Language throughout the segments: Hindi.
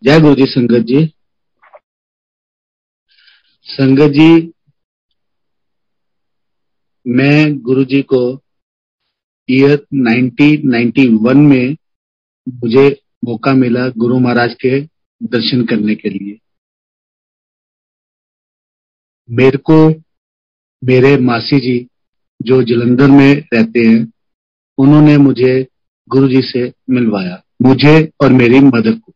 जय गुरु जी। संगत जी, संगत जी, मैं गुरु जी को ईयर 1991 में मुझे मौका मिला गुरु महाराज के दर्शन करने के लिए। मेरे को मेरे मासी जी जो जलंधर में रहते हैं, उन्होंने मुझे गुरु जी से मिलवाया, मुझे और मेरी मदर को।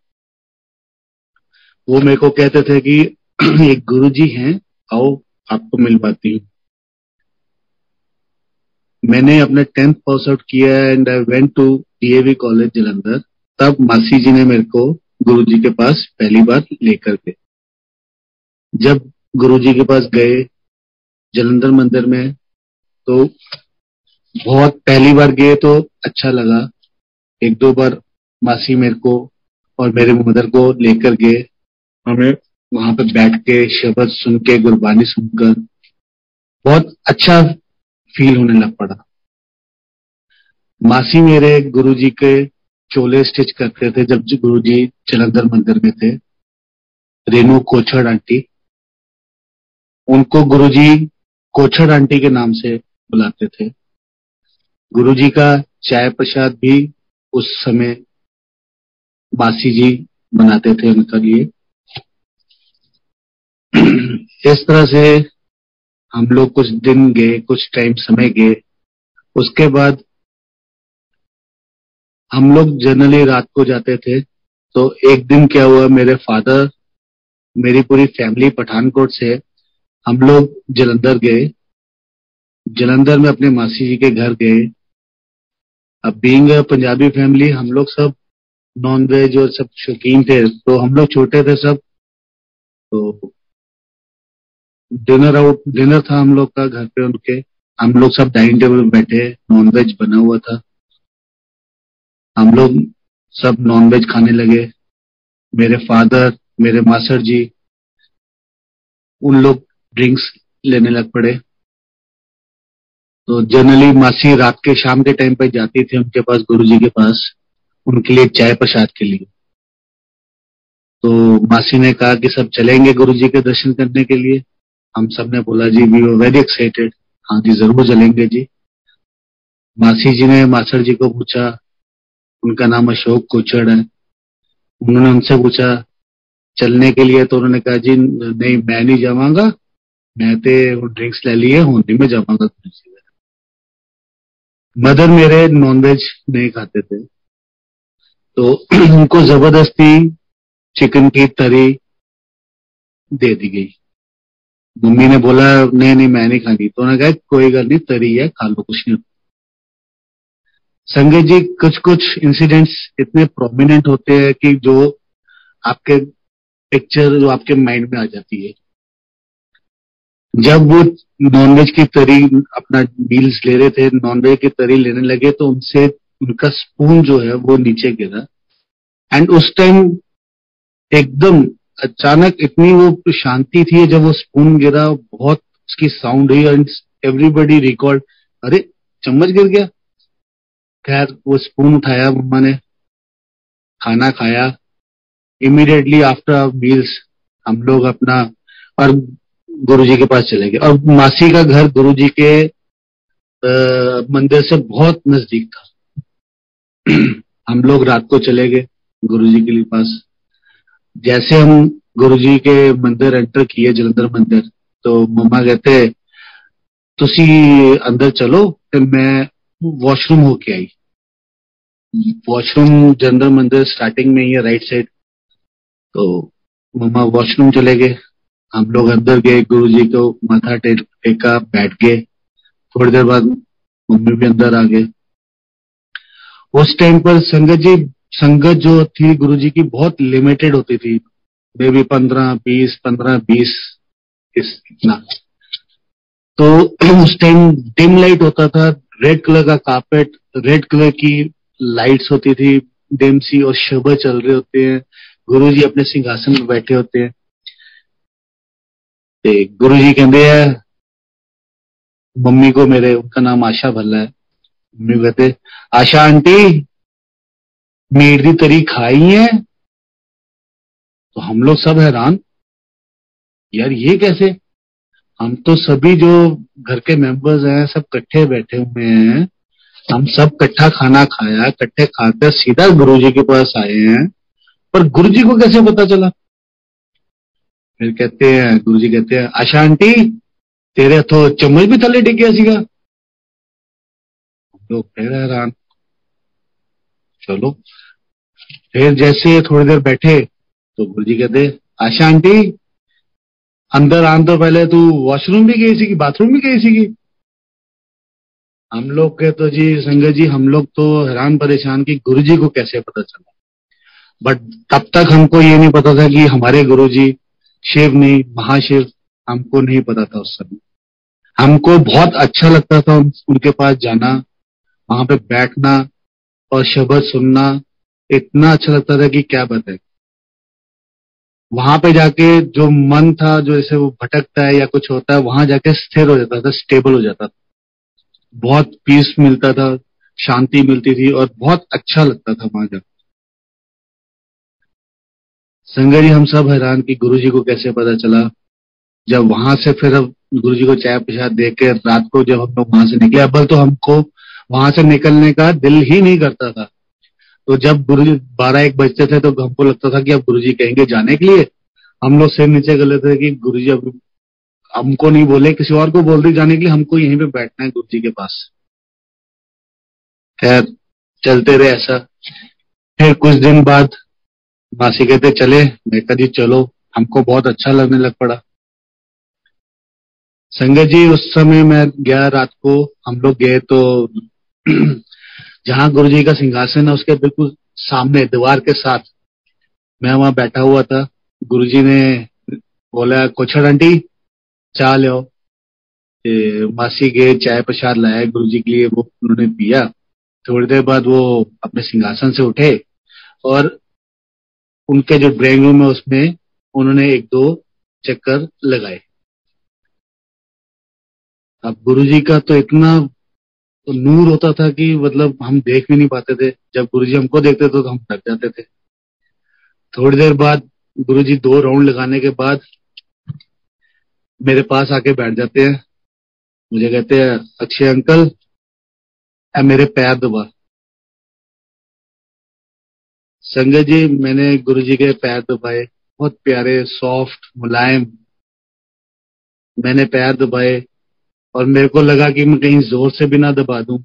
वो मेरे को कहते थे कि एक गुरु जी हैं, आओ आपको मिलवाती हूँ। मैंने अपने 10th पास आउट किया and I went to DAV college Jalandhar. तब मासी जी ने मेरे को गुरु जी के पास पहली बार लेकर गए। जब गुरु जी के पास गए जलंधर मंदिर में, तो बहुत पहली बार गए तो अच्छा लगा। एक दो बार मासी मेरे को और मेरे मदर को लेकर गए। हमें वहां पे बैठ के शब्द सुन के गुरबानी सुनकर बहुत अच्छा फील होने लग पड़ा। मासी मेरे गुरु जी के चोले स्टिच करते थे जब गुरु जी जलंधर मंदिर में थे। रेनू कोछड़ आंटी, उनको गुरुजी कोछड़ आंटी के नाम से बुलाते थे। गुरुजी का चाय प्रसाद भी उस समय मासी जी बनाते थे उनके लिए। इस तरह से हम लोग कुछ दिन गए, कुछ टाइम समय गए। उसके बाद हम लोग जनरली रात को जाते थे। तो एक दिन क्या हुआ, मेरे फादर, मेरी पूरी फैमिली पठानकोट से हम लोग जलंधर गए। जलंधर में अपने मासी जी के घर गए। अब बीइंग अ पंजाबी फैमिली, हम लोग सब नॉन वेज और सब शौकीन थे। तो हम लोग छोटे थे सब, तो डिनर था हम लोग का घर पे उनके। हम लोग सब डाइनिंग टेबल में बैठे, नॉन वेज बना हुआ था। हम लोग सब नॉन वेज खाने लगे। मेरे फादर, मेरे मासड़ जी, उन लोग ड्रिंक्स लेने लग पड़े। तो जनरली मासी रात के शाम के टाइम पे जाती थी उनके पास, गुरुजी के पास, उनके लिए चाय प्रसाद के लिए। तो मासी ने कहा कि सब चलेंगे गुरुजी के दर्शन करने के लिए। हम सब ने बोला जी, वी वर वेरी एक्साइटेड, हाँ जी जरूर चलेंगे जी। मासी जी ने मासड़ जी को पूछा, उनका नाम अशोक कोचड़ है। उन्होंने उनसे पूछा चलने के लिए, तो उन्होंने कहा जी नहीं, मैं नहीं जावांगा, मैं तो ड्रिंक्स ले लिए, होली में जावांगा गुरुजी के। मदर मेरे नॉनवेज नहीं खाते थे, तो उनको जबरदस्ती चिकन की तरी दे दी गई। मम्मी ने बोला नहीं नहीं मैं नहीं खानी, तो उन्होंने कहा कोई गल नहीं, तरी है, खा लो, कुछ नहीं। संगत जी, कुछ कुछ इंसिडेंट्स इतने प्रोमिनेंट होते हैं कि जो आपके पिक्चर जो आपके माइंड में आ जाती है। जब वो नॉनवेज की तरी अपना मील्स ले रहे थे, नॉनवेज की तरी लेने लगे, तो उनसे उनका स्पून जो है वो नीचे गिरा। एंड उस टाइम एकदम अचानक इतनी वो शांति थी जब वो स्पून गिरा, बहुत उसकी साउंड हुई एंड एवरीबॉडी रिकॉर्ड, अरे चम्मच गिर गया। खैर वो स्पून उठाया, मम्मा ने खाना खाया। इमीडिएटली आफ्टर मील्स हम लोग अपना और गुरुजी के पास चले गए। और मासी का घर गुरुजी के मंदिर से बहुत नजदीक था। हम लोग रात को चले गए गुरुजी के पास। जैसे हम गुरुजी के मंदिर एंटर किए, जलंधर मंदिर, तो मम्मा कहते तुसी अंदर चलो, फिर मैं वॉशरूम होके आई। वॉशरूम जलंधर मंदिर स्टार्टिंग में ही है, राइट साइड। तो मम्मा वॉशरूम चले गए, हम लोग अंदर गए, गुरुजी को माथा टेका, बैठ गए। थोड़ी देर बाद मम्मी भी अंदर आ गए। उस टाइम पर संगत जी, संगत जो थी गुरुजी की बहुत लिमिटेड होती थी, मे भी 15-20, 15-20 इतना। तो उस टाइम डिम लाइट होता था, रेड कलर का कारपेट, रेड कलर की लाइट्स होती थी डिम सी, और शब्द चल रहे होते हैं। गुरुजी अपने सिंहासन में बैठे होते हैं। ते गुरुजी कहते हैं मम्मी को, मेरे, उनका नाम आशा भल्ला है, मम्मी कहते आशा आंटी मीट दी तरी खाई है? तो हम लोग सब हैरान, यार ये कैसे? हम तो सभी जो घर के मेंबर्स हैं सब इकट्ठे बैठे हुए हैं, हम सब इकट्ठा खाना खाया, इकट्ठे खाकर सीधा गुरुजी के पास आए हैं, पर गुरुजी को कैसे पता चला? फिर कहते हैं, गुरुजी कहते हैं, आशा आंटी तेरे तो चम्मच भी थले डिग गया सीगा। हम लोग फिर हैरान। चलो, फिर जैसे थोड़ी देर बैठे तो गुरुजी कहते, आशा आंटी अंदर आने तो पहले तू वॉशरूम भी गई सी, बाथरूम भी गई सी? हम लोग के तो जी संगत जी, हम लोग तो हैरान परेशान कि गुरुजी को कैसे पता चला। बट तब तक हमको ये नहीं पता था कि हमारे गुरुजी शिव नहीं, महाशिव, हमको नहीं पता था उस समय। हमको बहुत अच्छा लगता था उनके पास जाना, वहां पे बैठना और शब्द सुनना, इतना अच्छा लगता था कि क्या बताए। वहां पे जाके जो मन था, जो जैसे वो भटकता है या कुछ होता है, वहां जाके स्थिर हो जाता था, स्टेबल हो जाता था, बहुत पीस मिलता था, शांति मिलती थी और बहुत अच्छा लगता था वहां जाकर। संगत जी, हम सब हैरान कि गुरुजी को कैसे पता चला। जब वहां से फिर अब गुरुजी को चाय प्रसाद देकर रात को जब हम लोग वहां से निकले, अव्वल तो हमको वहां से निकलने का दिल ही नहीं करता था। तो जब गुरुजी 12-1 बजते थे तो हमको लगता था कि अब गुरुजी कहेंगे जाने के लिए, हम लोग सिर नीचे कर लेते थे कि गुरुजी अब हमको नहीं बोले, किसी और को बोल दी जाने के लिए, हमको यहीं पे बैठना है गुरुजी के पास। खैर चलते रहे ऐसा। फिर कुछ दिन बाद मासी कहते चले, मैं कहा जी चलो, हमको बहुत अच्छा लगने लग पड़ा। संगत जी, उस समय मैं गया रात को, हम लोग गए तो जहां गुरुजी का सिंहासन है उसके बिल्कुल सामने दीवार के साथ मैं वहां बैठा हुआ था। गुरुजी ने बोला, कोछड़ आंटी चाय ले आओ। मासी गए, चाय प्रसाद लाया गुरुजी के लिए, वो उन्होंने पिया। थोड़ी देर बाद वो अपने सिंहासन से उठे और उनके जो ड्राइंग रूम है उसमें उन्होंने 1-2 चक्कर लगाए। अब गुरुजी का तो इतना तो नूर होता था कि मतलब हम देख भी नहीं पाते थे। जब गुरुजी हमको देखते थे तो हम डर जाते थे। थोड़ी देर बाद गुरुजी 2 राउंड लगाने के बाद मेरे पास आके बैठ जाते हैं। मुझे कहते हैं, अक्षय अंकल ए मेरे पैर दबा। संगत जी, मैंने गुरुजी के पैर दबाए, बहुत प्यारे, सॉफ्ट, मुलायम। मैंने पैर दबाए और मेरे को लगा कि मैं कहीं जोर से भी ना दबा दूं।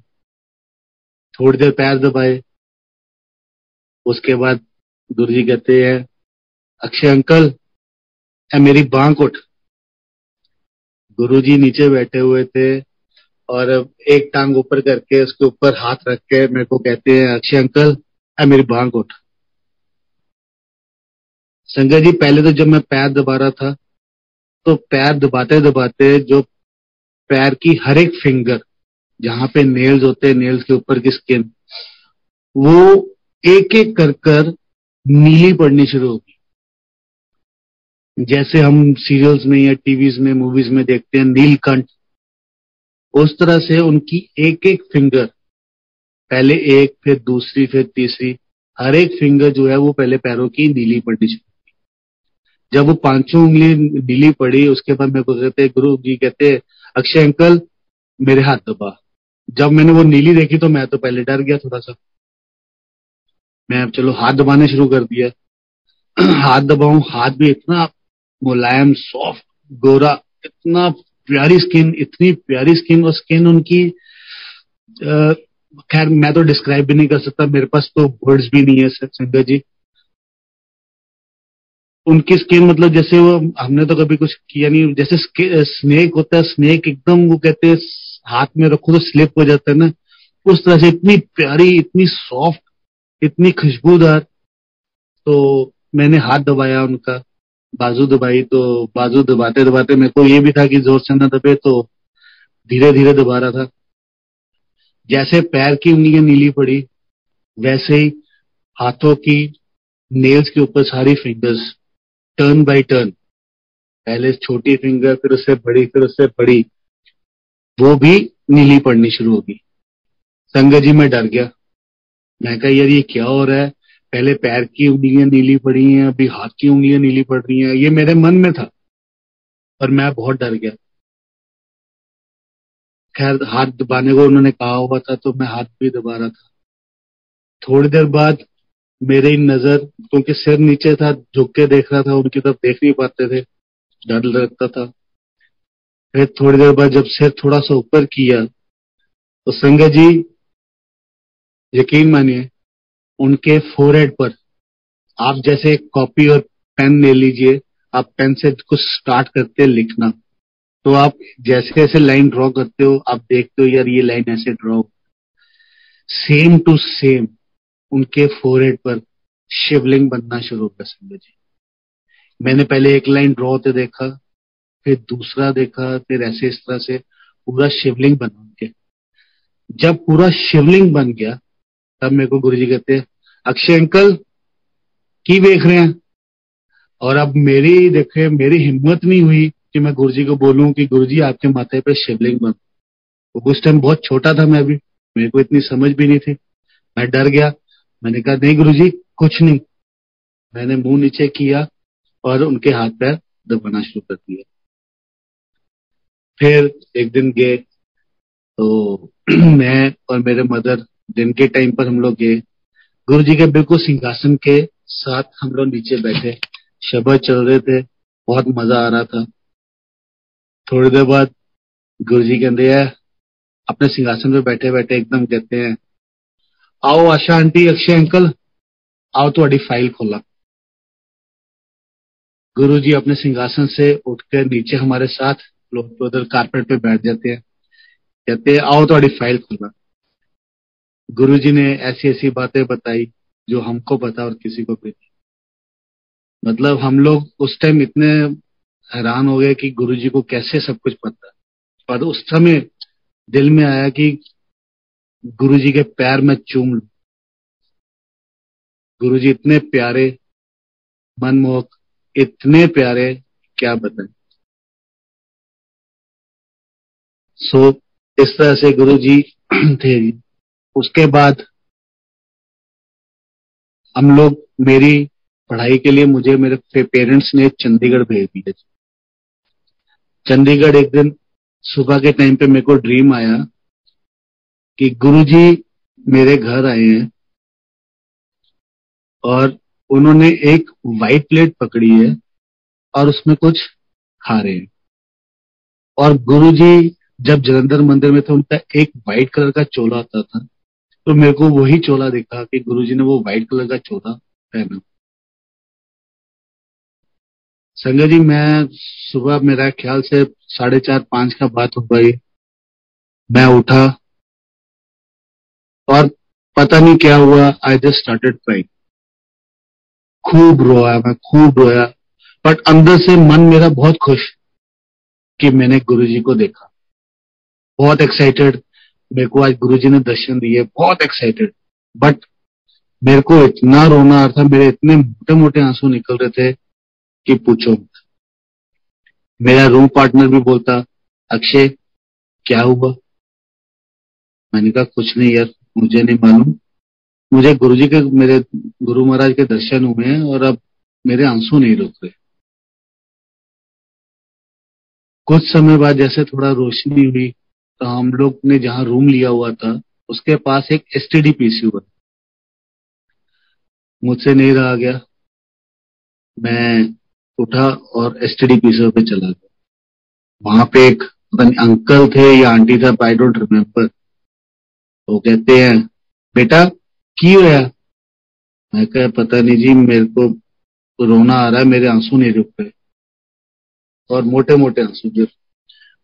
थोड़ी देर पैर दबाए, उसके बाद गुरुजी कहते हैं, अक्षय अंकल ए मेरी बांह उठ। गुरुजी नीचे बैठे हुए थे और एक टांग ऊपर करके उसके ऊपर हाथ रख के मेरे को कहते हैं, अक्षय अंकल ए मेरी बांह उठ। संगत जी, पहले तो जब मैं पैर दबा रहा था तो पैर दबाते दबाते जो पैर की हर एक फिंगर, जहां पे नेल्स होते हैं, नेल्स के ऊपर की स्किन, वो एक एक कर कर नीली पड़नी शुरू होगी। जैसे हम सीरियल्स में या टीवीज में, मूवीज में देखते हैं नीलकंठ, उस तरह से उनकी एक एक फिंगर, पहले एक, फिर दूसरी, फिर तीसरी, हर एक फिंगर जो है वो पहले पैरों की नीली पड़नी शुरू। जब वो 5 उंगली नीली पड़ी, उसके बाद मेरे को कहते, गुरु जी कहते, अक्षय अंकल मेरे हाथ दबा। जब मैंने वो नीली देखी तो मैं तो पहले डर गया थोड़ा सा। मैं अब चलो हाथ दबाने शुरू कर दिया। हाथ दबाऊं, हाथ भी इतना मुलायम, सॉफ्ट, गोरा, इतना प्यारी स्किन, इतनी प्यारी स्किन। और स्किन उनकी खैर मैं तो डिस्क्राइब भी नहीं कर सकता, मेरे पास तो वर्ड्स भी नहीं है संगत जी। उनकी स्किन मतलब जैसे वो, हमने तो कभी कुछ किया नहीं, जैसे स्नेक होता है, स्नेक एकदम, वो कहते हैं हाथ में रखो तो स्लिप हो जाता है ना, उस तरह से इतनी प्यारी, इतनी सॉफ्ट, इतनी खुशबूदार। तो मैंने हाथ दबाया उनका, बाजू दबाई, तो बाजू दबाते दबाते मेरे को ये भी था कि जोर से ना दबे, तो धीरे धीरे दबा रहा था। जैसे पैर की उंगलियां नीली पड़ी, वैसे ही हाथों की नेल्स के ऊपर सारी फिंगर्स टर्न बाय टर्न, पहले छोटी फिंगर, फिर उससे बड़ी, फिर उससे बड़ी, वो भी नीली पड़नी शुरू होगी। संगत जी, मैं डर गया। मैं कहा यार ये क्या हो रहा है? पहले पैर की उंगलियां नीली पड़ी हैं, अभी हाथ की उंगलियां नीली पड़ रही हैं। ये मेरे मन में था और मैं बहुत डर गया। खैर हाथ दबाने को उन्होंने कहा हुआ था तो मैं हाथ भी दबा रहा था। थोड़ी देर बाद मेरी नजर, क्योंकि सिर नीचे था, झुक के देख रहा था, उनकी तरफ देख नहीं पाते थे, डर लगता था। फिर थोड़ी देर बाद जब सिर थोड़ा सा ऊपर किया तो संगत जी, यकीन मानिए, उनके फोरहेड पर, आप जैसे कॉपी और पेन ले लीजिए, आप पेन से कुछ स्टार्ट करते हैं लिखना, तो आप जैसे जैसे लाइन ड्रॉ करते हो आप देखते हो यार ये लाइन ऐसे ड्रॉ, सेम टू सेम उनके फोरहेड पर शिवलिंग बनना शुरू हो गया संगत जी। मैंने पहले एक लाइन ड्रॉ होते देखा, फिर दूसरा देखा, फिर ऐसे इस तरह से पूरा शिवलिंग बना उनके। जब पूरा शिवलिंग बन गया तब मेरे को गुरुजी कहते हैं, अक्षय अंकल की देख रहे हैं। और अब मेरी देखे, मेरी हिम्मत नहीं हुई कि मैं गुरुजी को बोलूं कि गुरुजी आपके माथे पे शिवलिंग बन। तो उस टाइम बहुत छोटा था मैं भी, मेरे को इतनी समझ भी नहीं थी, मैं डर गया। मैंने कहा नहीं गुरुजी कुछ नहीं। मैंने मुंह नीचे किया और उनके हाथ पैर दबाना शुरू कर दिया। फिर एक दिन गए तो मैं और मेरे मदर दिन के टाइम पर हम लोग गए, गुरु जी के बिल्कुल सिंहासन के साथ हम लोग नीचे बैठे, शब्द चल रहे थे, बहुत मजा आ रहा था। थोड़ी देर बाद गुरु जी कहते हैं, अपने सिंहासन पे बैठे बैठे एकदम कहते हैं, आओ आशा आंटी, अक्षय अंकल, आओ तुम्हारी फाइल खोला। गुरु जी अपने सिंहासन से उठकर नीचे हमारे साथ फ्लोर पे उधर कारपेट पे बैठ जाते हैं, कहते हैं आओ तुम्हारी फाइल खोला। गुरु जी ने ऐसी ऐसी बातें बताई जो हमको पता और किसी को भी नहीं। मतलब हम लोग उस टाइम इतने हैरान हो गए कि गुरु जी को कैसे सब कुछ पता है। पर उस समय दिल में आया कि गुरु जी के पैर में चूम लूं। गुरु जी इतने प्यारे, मनमोहक, इतने प्यारे, क्या बताएं। सो इस तरह से गुरु जी थे। उसके बाद हम लोग, मेरी पढ़ाई के लिए मुझे मेरे पेरेंट्स ने चंडीगढ़ भेज दिया। चंडीगढ़ एक दिन सुबह के टाइम पे मेरे को ड्रीम आया कि गुरुजी मेरे घर आए हैं और उन्होंने एक वाइट प्लेट पकड़ी है और उसमें कुछ खा रहे हैं। और गुरुजी जब जलंधर मंदिर में थे उनका एक वाइट कलर का चोला आता था, तो मेरे को वही चोला दिखा कि गुरुजी ने वो वाइट कलर का चोला पहना। संजय जी, मैं सुबह, मेरा ख्याल से 4:30-5 का बात होगा ये, मैं उठा और पता नहीं क्या हुआ, आई जस्ट स्टार्टेड क्राइंग। खूब रोया, मैं खूब रोया, बट अंदर से मन मेरा बहुत खुश कि मैंने गुरुजी को देखा। बहुत एक्साइटेड, मेरे को आज गुरुजी ने दर्शन दिए, बहुत एक्साइटेड। बट मेरे को इतना रोना आ रहा था, मेरे इतने मोटे मोटे आंसू निकल रहे थे कि पूछो मत। मेरा रूम पार्टनर भी बोलता, अक्षय क्या हुआ? मैंने कहा कुछ नहीं यार, मुझे नहीं मालूम, मुझे गुरुजी के, मेरे गुरु महाराज के दर्शन हुए हैं और अब मेरे आंसू नहीं रुक रहे। कुछ समय बाद जैसे थोड़ा रोशनी हुई तो हम लोग ने जहां रूम लिया हुआ था उसके पास एक एसटीडी पीसी हुआ। मुझसे नहीं रहा गया, मैं उठा और एसटीडी पीसी पे चला गया। वहां पे एक पता नहीं अंकल थे या आंटी था, आई डोंट रिमेम्बर। वो कहते हैं, बेटा की होया? मैं कहा पता नहीं जी, मेरे को रोना आ रहा है, मेरे आंसू नहीं रुक रहे, और मोटे मोटे आंसू गिर।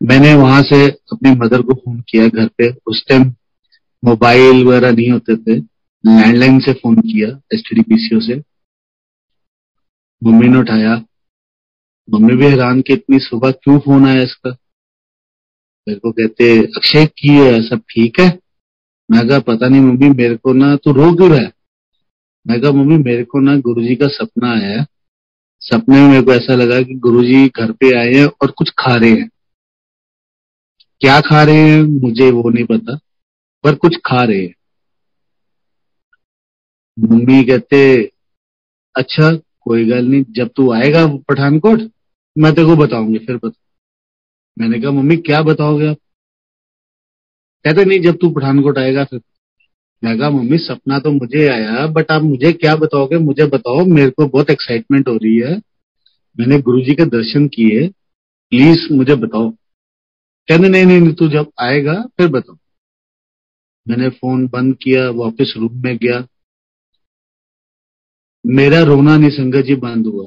मैंने वहां से अपनी मदर को फोन किया घर पे, उस टाइम मोबाइल वगैरह नहीं होते थे, लैंडलाइन से फोन किया एसटीडी पीसीओ से। मम्मी ने उठाया। मम्मी भी हैरान कि इतनी सुबह क्यों फोन आया इसका। मेरे को कहते, अक्षय की है, सब ठीक है? मैं कहा पता नहीं मम्मी, मेरे को ना, तू रो क्यों रहा है? मैं कहा मम्मी मेरे को ना गुरुजी का सपना आया है, सपने में मेरे को ऐसा लगा कि गुरुजी घर पे आए हैं और कुछ खा रहे हैं। क्या खा रहे हैं मुझे वो नहीं पता, पर कुछ खा रहे हैं। मम्मी कहते अच्छा कोई गल नहीं, जब तू आएगा पठानकोट मैं तेरे को बताऊंगी, फिर बता। मैंने कहा मम्मी क्या बताओगे आप? कहते नहीं, जब तू पठानकोट आएगा फिर। मैं कहा मम्मी सपना तो मुझे आया, बट आप मुझे क्या बताओगे, मुझे बताओ, मेरे को बहुत एक्साइटमेंट हो रही है, मैंने गुरुजी के दर्शन किए, प्लीज मुझे बताओ। कहते नहीं नहीं नहीं, तू जब आएगा फिर बताओ। मैंने फोन बंद किया, वापस रूम में गया। मेरा रोना नहीं संगत जी बंद हुआ,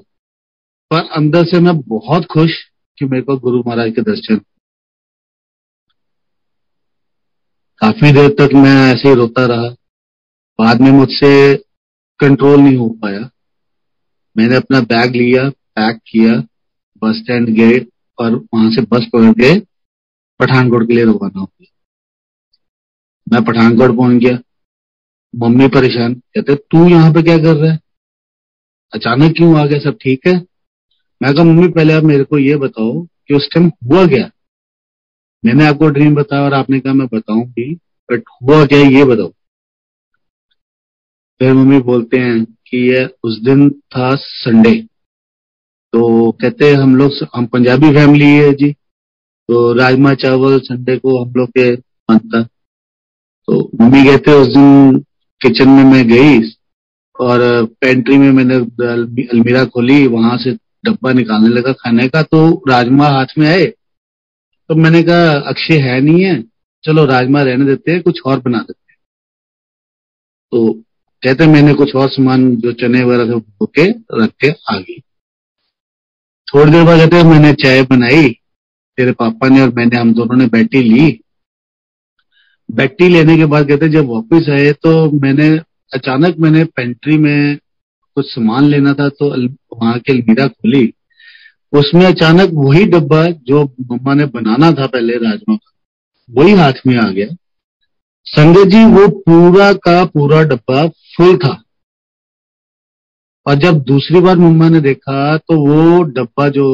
पर अंदर से मैं बहुत खुश कि मेरे को गुरु महाराज के दर्शन। काफी देर तक मैं ऐसे ही रोता रहा। बाद में मुझसे कंट्रोल नहीं हो पाया। मैंने अपना बैग लिया, पैक किया, बस स्टैंड गए और वहां से बस पकड़ के पठानकोट के लिए रवाना हो गया। मैं पठानकोट पहुंच गया। मम्मी परेशान, कहते तू यहाँ पे क्या कर रहा है, अचानक क्यों आ गया, सब ठीक है? मैं कहा मम्मी पहले आप मेरे को ये बताओ कि उस टाइम हुआ क्या। मैंने आपको ड्रीम बताया और आपने कहा मैं बताऊंगी, बट हुआ क्या ये बताओ। फिर मम्मी बोलते हैं कि ये उस दिन था संडे। तो कहते हम लोग, हम पंजाबी फैमिली है जी, तो राजमा चावल संडे को हम लोग के बनता। तो मम्मी कहते उस दिन किचन में मैं गई और पेंट्री में मैंने अलमीरा खोली, वहां से डब्बा निकालने लगा खाने का, तो राजमा हाथ में आए। तो मैंने कहा अक्षय है नहीं है, चलो राजमा रहने देते हैं, कुछ और बना देते हैं। तो कहते मैंने कुछ और सामान जो चने वगैरह थे धो के रख के आ गई। थोड़ी देर बाद कहते मैंने चाय बनाई, तेरे पापा ने और मैंने, हम दोनों ने बैठी ली। बैठी लेने के बाद कहते जब वापस आए तो मैंने अचानक मैंने पेंट्री में कुछ सामान लेना था, तो वहां की अलमीरा खोली। उसमें अचानक वही डब्बा जो मम्मा ने बनाना था पहले राजमा का, वही हाथ में आ गया। संजय जी वो पूरा का पूरा डब्बा फुल था। और जब दूसरी बार मम्मा ने देखा तो वो डब्बा जो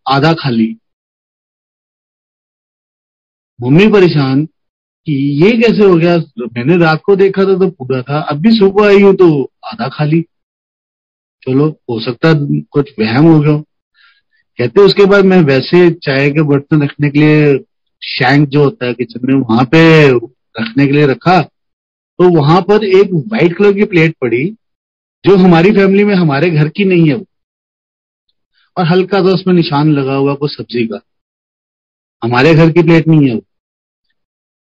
आधा खाली। मम्मी परेशान कि ये कैसे हो गया, मैंने रात को देखा था तो पूरा था, अभी सुबह आई हूं तो आधा खाली। चलो हो सकता है कुछ वहम हो गया हो। कहते उसके बाद मैं वैसे चाय के बर्तन रखने के लिए शैंक जो होता है किचन में वहां पे रखने के लिए रखा, तो वहां पर एक व्हाइट कलर की प्लेट पड़ी जो हमारी फैमिली में हमारे घर की नहीं है वो, और हल्का सा उसमें निशान लगा हुआ कुछ सब्जी का, हमारे घर की प्लेट नहीं है वो।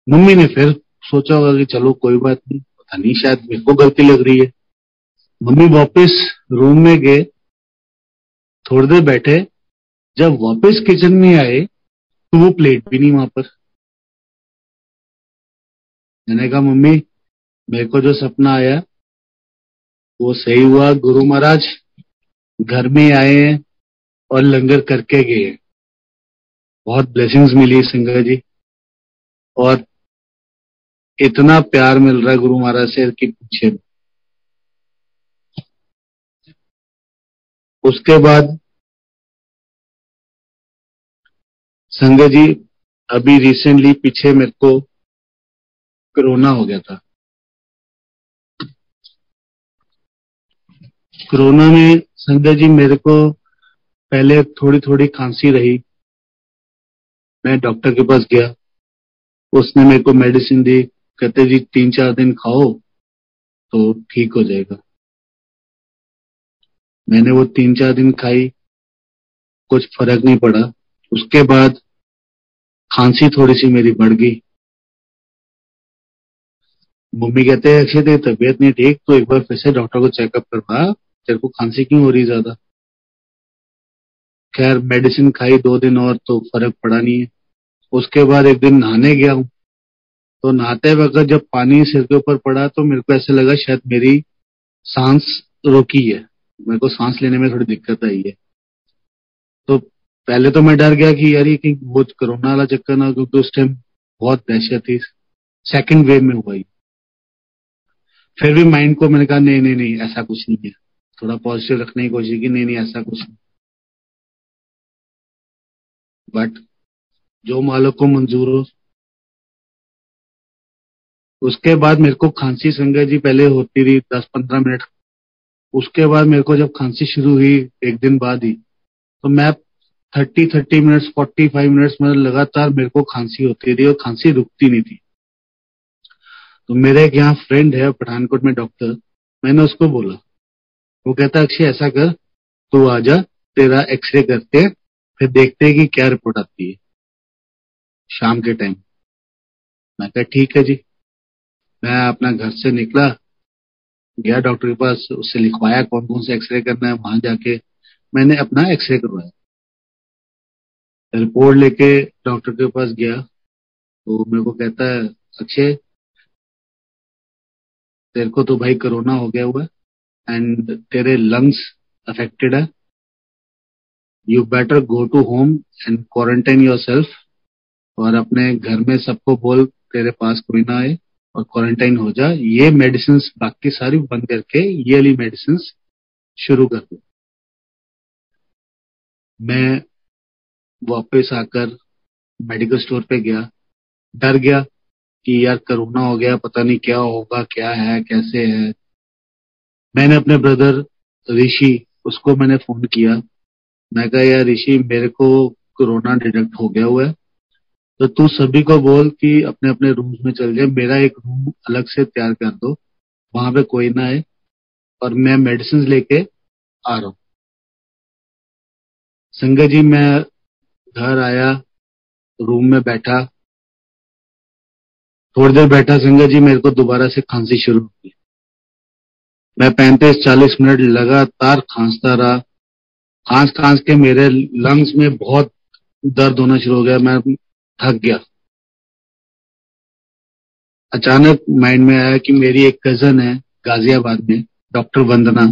मम्मी ने फिर सोचा होगा कि चलो कोई बात नहीं, पता नहीं शायद मेरे को गलती लग रही है। मम्मी वापस रूम में गए, थोड़ी देर बैठे, जब वापस किचन में आए तो वो प्लेट भी नहीं वहां पर। मैंने कहा मम्मी मेरे को जो सपना आया वो सही हुआ, गुरु महाराज घर में आए हैं और लंगर करके गए हैं। बहुत ब्लेसिंग्स मिली सिंगर जी, और इतना प्यार मिल रहा है गुरु महाराज से कि पूछे। उसके बाद संजय जी अभी रिसेंटली पीछे मेरे को कोरोना हो गया था। कोरोना में संजय जी मेरे को पहले थोड़ी थोड़ी खांसी रही। मैं डॉक्टर के पास गया, उसने मेरे को मेडिसिन दी, कहते जी 3-4 दिन खाओ तो ठीक हो जाएगा। मैंने वो 3-4 दिन खाई, कुछ फर्क नहीं पड़ा। उसके बाद खांसी थोड़ी सी मेरी बढ़ गई। मम्मी कहते हैं अक्षय तेरी तबीयत नहीं ठीक, तो एक बार फिर से डॉक्टर को चेकअप करवा, तेरे को खांसी क्यों हो रही ज्यादा। खैर मेडिसिन खाई 2 दिन और तो फर्क पड़ा नहीं है। उसके बाद एक दिन नहाने गया हूँ, तो नहाते वक्त जब पानी सिर के ऊपर पड़ा तो मेरे को ऐसे लगा शायद मेरी सांस रोकी है, मेरे को सांस लेने में थोड़ी दिक्कत आई है। तो पहले तो मैं डर गया कि यार ये कहीं वो कोरोना वाला चक्कर ना हो, क्योंकि उस टाइम बहुत दहशत थी, सेकंड वेव में हुआ ही। फिर भी माइंड को मैंने कहा नहीं नहीं नहीं ऐसा कुछ नहीं है, थोड़ा पॉजिटिव रखने की कोशिश की, नहीं नहीं ऐसा कुछ नहीं। बट जो मालिक को मंजूर हो। उसके बाद मेरे को खांसी संगत जी पहले होती रही 10-15 मिनट। उसके बाद मेरे को जब खांसी शुरू हुई एक दिन बाद ही, तो मैं 30-30 मिनट्स 45 मिनट्स में लगातार मेरे को खांसी होती रही और खांसी रुकती नहीं थी। तो मेरे एक यहाँ फ्रेंड है पठानकोट में डॉक्टर, मैंने उसको बोला, वो कहता अक्षय ऐसा कर, तू आजा, तेरा एक्सरे करते हैं, फिर देखते हैं कि क्या रिपोर्ट आती है शाम के टाइम। मैं कहा ठीक है जी। मैं अपना घर से निकला, गया डॉक्टर के पास, उससे लिखवाया कौन कौन से एक्सरे करना है। वहां जाके मैंने अपना एक्सरे करवाया, रिपोर्ट लेके डॉक्टर के पास गया। तो मेरे को कहता है अक्षय तेरे को तो भाई कोरोना हो गया हुआ है एंड तेरे लंग्स अफेक्टेड है, you better go to home and quarantine yourself, और अपने घर में सबको बोल तेरे पास कोई ना आए और क्वारंटाइन हो जा। ये मेडिसिन बाकी सारी बंद करके ये वाली मेडिसिन शुरू कर दो। मैं वापस आकर मेडिकल स्टोर पे गया, डर गया कि यार कोरोना हो गया, पता नहीं क्या होगा, क्या है कैसे है। मैंने अपने ब्रदर ऋषि, उसको मैंने फोन किया। मैं कहा यार ऋषि मेरे को कोरोना डिटेक्ट हो गया हुआ है, तो तू सभी को बोल कि अपने अपने रूम्स में चल जाए, मेरा एक रूम अलग से तैयार कर दो, वहां पे कोई ना आए, और मैं मेडिसिन लेके आ रहा हूँ। संगत जी मैं घर आया, रूम में बैठा, थोड़ी देर बैठा संगत जी, मेरे को दोबारा से खांसी शुरू हो गई। मैं 35-40 मिनट लगातार खांसता रहा। खांस खांस के मेरे लंग्स में बहुत दर्द होना शुरू हो गया, मैं थक गया। अचानक माइंड में आया कि मेरी एक कजन है गाजियाबाद में, डॉक्टर वंदना,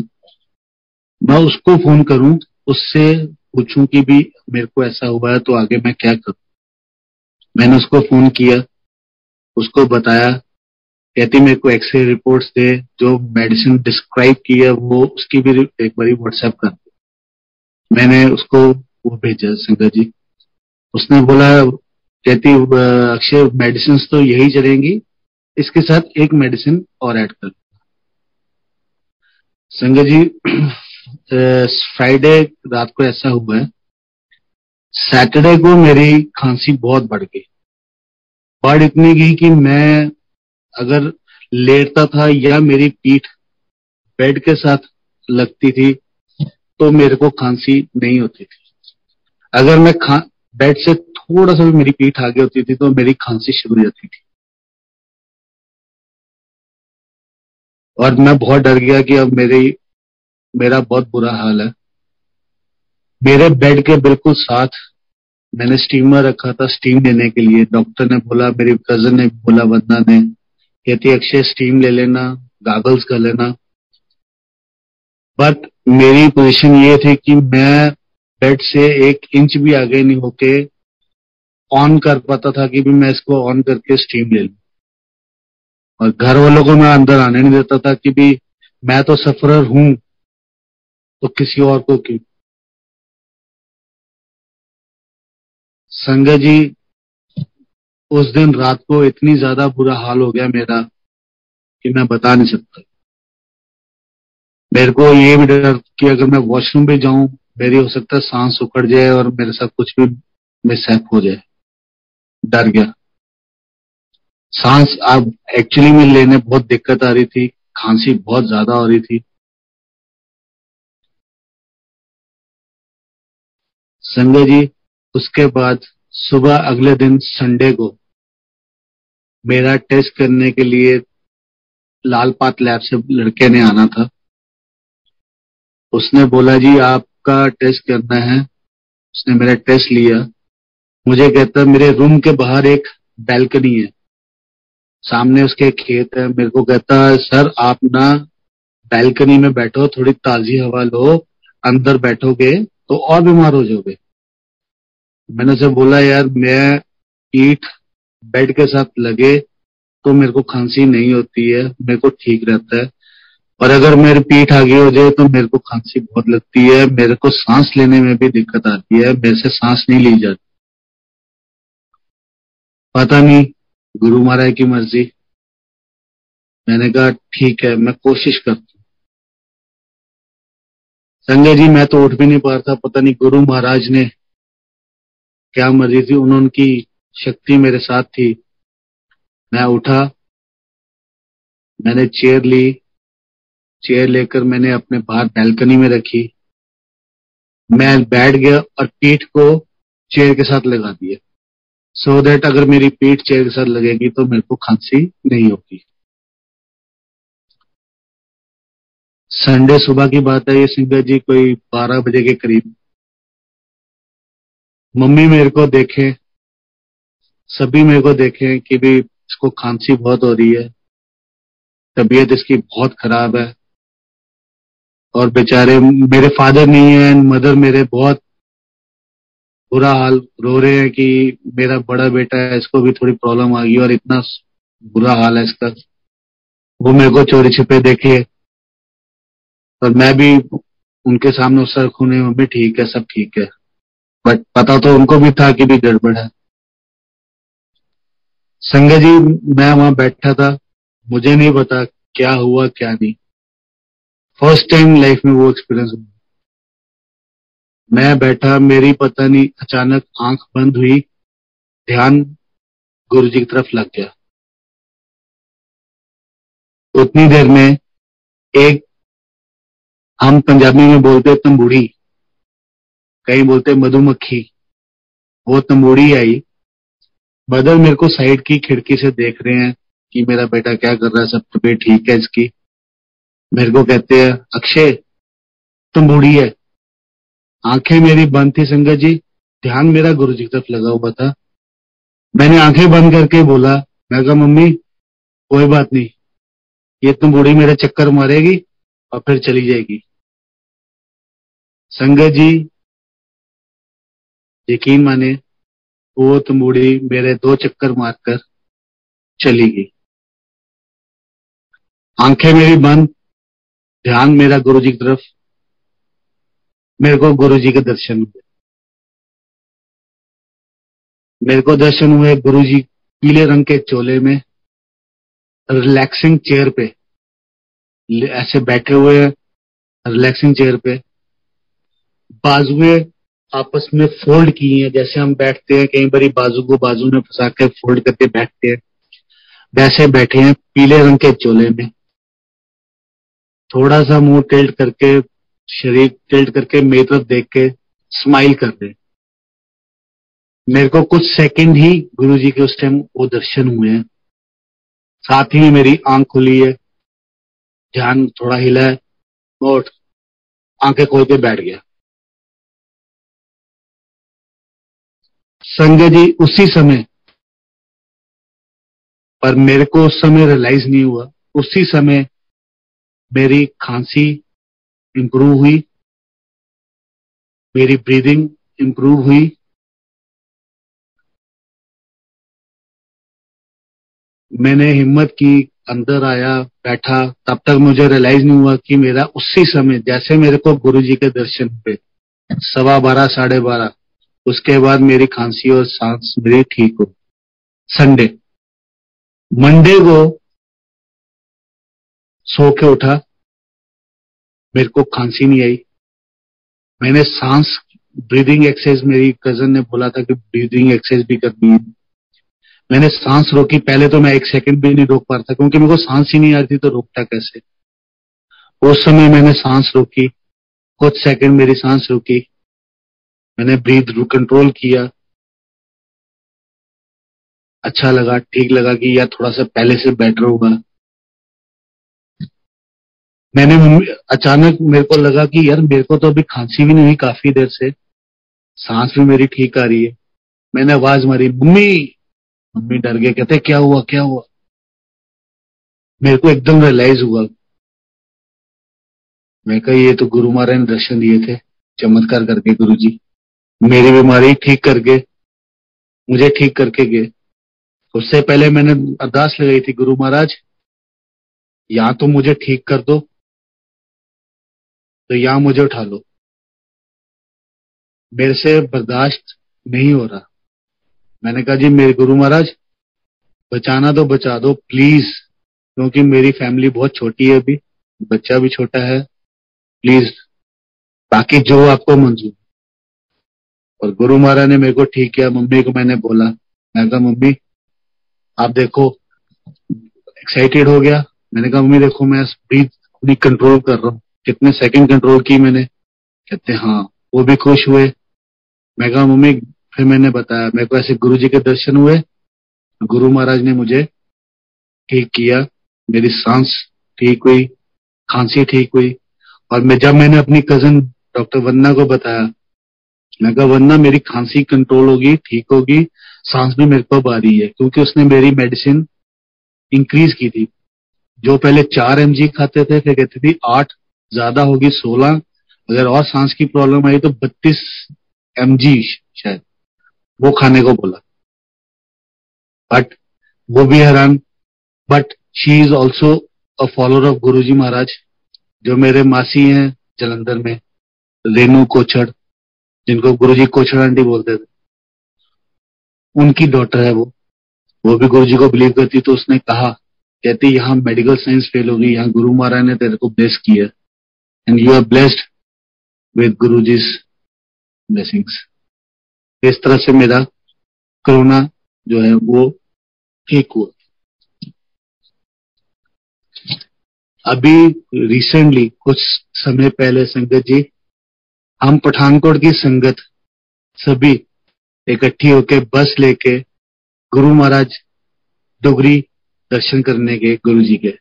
मैं उसको फोन करूं, उससे पूछूं कि भी मेरे को ऐसा हुआ है तो आगे मैं क्या करूं। मैंने उसको फोन किया, उसको बताया, कहती मेरे को एक्सरे रिपोर्ट्स दे, जो मेडिसिन डिस्क्राइब की है वो उसकी भी एक बार व्हाट्सएप कर दो। मैंने उसको वो भेजा संगत जी। उसने बोला, कहती अक्षय मेडिसिन तो यही चलेंगी, इसके साथ एक मेडिसिन और ऐड कर। संगत जी फ्राइडे रात को ऐसा हुआ है, सैटरडे को मेरी खांसी बहुत बढ़ गई। बढ़ इतनी गई कि मैं अगर लेटता था या मेरी पीठ बेड के साथ लगती थी तो मेरे को खांसी नहीं होती थी। अगर मैं बेड से थोड़ा सा भी मेरी पीठ आगे होती थी तो मेरी खांसी शुरू हो जाती थी। और मैं बहुत डर गया कि अब मेरा बहुत बुरा हाल है। मेरे बेड के बिल्कुल साथ मैंने स्टीमर रखा था स्टीम लेने के लिए। डॉक्टर ने बोला, मेरी कजन ने बोला, वंदना ने, कहती अक्षय स्टीम ले लेना, गागल्स कर लेना। बट मेरी पोजीशन ये थी कि मैं बेड से 1 इंच भी आगे नहीं होके ऑन कर पाता था कि भी मैं इसको ऑन करके स्टीम ले लूं। और घर वालों को मैं अंदर आने नहीं देता था कि भी मैं तो सफरर हूं तो किसी और को क्यों। संगत जी उस दिन रात को इतनी ज्यादा बुरा हाल हो गया मेरा कि मैं बता नहीं सकता। मेरे को ये भी डर कि अगर मैं वॉशरूम भी जाऊं, मेरी हो सकता है सांस उखड़ जाए और मेरे साथ कुछ भी मिसहैप हो जाए। डर गया। सांस अब एक्चुअली में लेने बहुत दिक्कत आ रही थी, खांसी बहुत ज्यादा हो रही थी। संजय जी उसके बाद सुबह अगले दिन संडे को मेरा टेस्ट करने के लिए लाल पात लैब से लड़के ने आना था। उसने बोला जी आपका टेस्ट करना है। उसने मेरा टेस्ट लिया। मुझे कहता मेरे रूम के बाहर एक बैल्कनी है, सामने उसके खेत है। मेरे को कहता सर आप ना बैल्कनी में बैठो, थोड़ी ताजी हवा लो, अंदर बैठोगे तो और बीमार हो जाओगे। मैंने उसे बोला यार मैं पीठ बेड के साथ लगे तो मेरे को खांसी नहीं होती है, मेरे को ठीक रहता है। और अगर मेरी पीठ आगे हो जाए तो मेरे को खांसी बहुत लगती है, मेरे को सांस लेने में भी दिक्कत आती है, मेरे से सांस नहीं ली जाती। पता नहीं गुरु महाराज की मर्जी। मैंने कहा ठीक है, मैं कोशिश करता हूँ। संजय जी, मैं तो उठ भी नहीं पा रहा था। पता नहीं गुरु महाराज ने क्या मर्जी थी, उनकी शक्ति मेरे साथ थी। मैं उठा, मैंने चेयर ली, चेयर लेकर मैंने अपने बाहर बैल्कनी में रखी। मैं बैठ गया और पीठ को चेयर के साथ लगा दिया, सो दैट अगर मेरी पीठ चेयर के साथ लगेगी तो मेरे को खांसी नहीं होगी। संडे सुबह की बात है ये सिंगर जी, कोई 12 बजे के करीब। मम्मी मेरे को देखे, सभी मेरे को देखे कि भी इसको खांसी बहुत हो रही है, तबीयत इसकी बहुत खराब है। और बेचारे मेरे फादर नहीं है, मदर मेरे बहुत बुरा हाल रो रहे हैं कि मेरा बड़ा बेटा है, इसको भी थोड़ी प्रॉब्लम आ गई और इतना बुरा हाल है इसका। वो मेरे को चोरी छिपे देखे और मैं भी उनके सामने उस सर खूने, मम्मी ठीक है, सब ठीक है। बट पता तो उनको भी था कि भी गड़बड़ है। संजय जी, मैं वहां बैठा था, मुझे नहीं पता क्या हुआ क्या नहीं। फर्स्ट टाइम लाइफ में वो एक्सपीरियंस हुआ। मैं बैठा, मेरी पता नहीं अचानक आंख बंद हुई, ध्यान गुरु जी की तरफ लग गया। उतनी देर में एक, हम पंजाबी में बोलते तंबूड़ी, कहीं बोलते मधुमक्खी, वो तंबूड़ी आई। मदर मेरे को साइड की खिड़की से देख रहे हैं कि मेरा बेटा क्या कर रहा है, सब तबीयत ठीक है इसकी। मेरे को कहते हैं अक्षय तंबूड़ी है। आंखें मेरी बंद थी संगत जी, ध्यान मेरा गुरु जी की तरफ लगा हुआ था। मैंने आंखें बंद करके बोला, मैं कहा मम्मी कोई बात नहीं, ये तंबूड़ी मेरे चक्कर मारेगी और फिर चली जाएगी। संगत जी, यकीन माने, वो तंबूड़ी मेरे 2 चक्कर मारकर चली गई। आंखें मेरी बंद, ध्यान मेरा गुरु जी की तरफ। मेरे को गुरु जी के दर्शन हुए। मेरे को दर्शन हुए गुरु जी पीले रंग के चोले में, रिलैक्सिंग चेयर पे ऐसे बैठे हुए हैं, रिलैक्सिंग चेयर पे, बाजुएं आपस में फोल्ड की हैं। जैसे हम बैठते हैं कई बारी बाजू को बाजू में फंसा के फोल्ड करके बैठते हैं, वैसे बैठे हैं पीले रंग के चोले में। थोड़ा सा मुंह टिल्ट करके, शरीर टिल्ट करके मेरी तरफ देख के स्माइल कर रहे हैं। मेरे को कुछ सेकंड ही गुरु जी के उस टाइम वो दर्शन हुए हैं। साथ ही मेरी आंख खुली है, ध्यान थोड़ा हिला है और आंखें खोल के बैठ गया। संजय जी, उसी समय, पर मेरे को उस समय रियलाइज नहीं हुआ, उसी समय मेरी खांसी इंप्रूव हुई, मेरी ब्रीदिंग इंप्रूव हुई। मैंने हिम्मत की, अंदर आया, बैठा। तब तक मुझे रियलाइज नहीं हुआ कि मेरा उसी समय, जैसे मेरे को गुरु जी के दर्शन पे 12:15 12:30, उसके बाद मेरी खांसी और सांस मेरी ठीक हो। संडे, मंडे को सो के उठा, मेरे को खांसी नहीं आई। मैंने सांस, ब्रीदिंग एक्सरसाइज, मेरी कजन ने बोला था कि ब्रीदिंग एक्सरसाइज भी करनी है। मैंने सांस रोकी। पहले तो मैं 1 सेकंड भी नहीं रोक पा रहा था, क्योंकि मेरे को सांस ही नहीं आ रही थी, तो रोकता कैसे। उस समय मैंने सांस रोकी, कुछ सेकंड मेरी सांस रुकी, मैंने ब्रीथ कंट्रोल किया। अच्छा लगा, ठीक लगा कि यार थोड़ा सा पहले से बेटर होगा। मैंने अचानक मेरे को लगा कि यार मेरे को तो अभी खांसी भी नहीं हुई काफी देर से, सांस भी मेरी ठीक आ रही है। मैंने आवाज मारी, मम्मी। मम्मी डर गए, कहते क्या हुआ क्या हुआ। मेरे को एकदम रियलाइज हुआ। मैं कहा ये तो गुरु महाराज ने दर्शन दिए थे, चमत्कार करके गुरु जी मेरी बीमारी ठीक करके मुझे ठीक करके गए। उससे पहले मैंने अरदास लगाई थी, गुरु महाराज या तो मुझे ठीक कर दो, तो या मुझे उठा लो, मेरे से बर्दाश्त नहीं हो रहा। मैंने कहा जी मेरे गुरु महाराज बचाना तो बचा दो प्लीज, क्योंकि मेरी फैमिली बहुत छोटी है, अभी बच्चा भी छोटा है। प्लीज बाकी जो आपको मंजूर। और गुरु महाराज ने मेरे को ठीक किया। मम्मी को मैंने बोला, मैं कहा मम्मी आप देखो, एक्साइटेड हो गया। मैंने कहा मम्मी देखो मैं ब्रीथ अपनी कंट्रोल कर रहा हूँ, कितने सेकंड कंट्रोल की मैंने। कहते हाँ। वो भी खुश हुए। मैं कहा मम्मी, फिर मैंने बताया मेरे को ऐसे गुरु जी के दर्शन हुए, गुरु महाराज ने मुझे ठीक किया, मेरी सांस ठीक हुई, खांसी ठीक हुई। और जब मैंने अपनी कजन डॉक्टर वंदना को बताया, मैं कहा वंदना मेरी खांसी कंट्रोल होगी, ठीक होगी, सांस भी मेरे को अब आ रही है, क्योंकि उसने मेरी मेडिसिन इंक्रीज की थी। जो पहले 4 mg खाते थे, फिर कहती थी 8, ज्यादा होगी 16, अगर और सांस की प्रॉब्लम आई तो 32 mg शायद, वो खाने को बोला। बट वो भी हैरान। But she is also a follower of Guruji Maharaj. जो मेरे मासी हैं जलंधर में, रेनू कोछड़, जिनको गुरुजी कोछड़ आंटी बोलते थे, उनकी डॉटर है वो भी गुरुजी को बिलीव करती। तो उसने कहा, कहती यहाँ मेडिकल साइंस फेल होगी, यहाँ गुरु महाराज ने तेरे को ब्लेस किया, and you are blessed with Guruji's blessings. इस तरह से मेरा कोरोना जो है वो ठीक हुआ। अभी रिसेंटली कुछ समय पहले संगत जी, हम पठानकोट की संगत सभी इकट्ठी होके बस लेके गुरु महाराज डोगरी दर्शन करने गए गुरु जी के।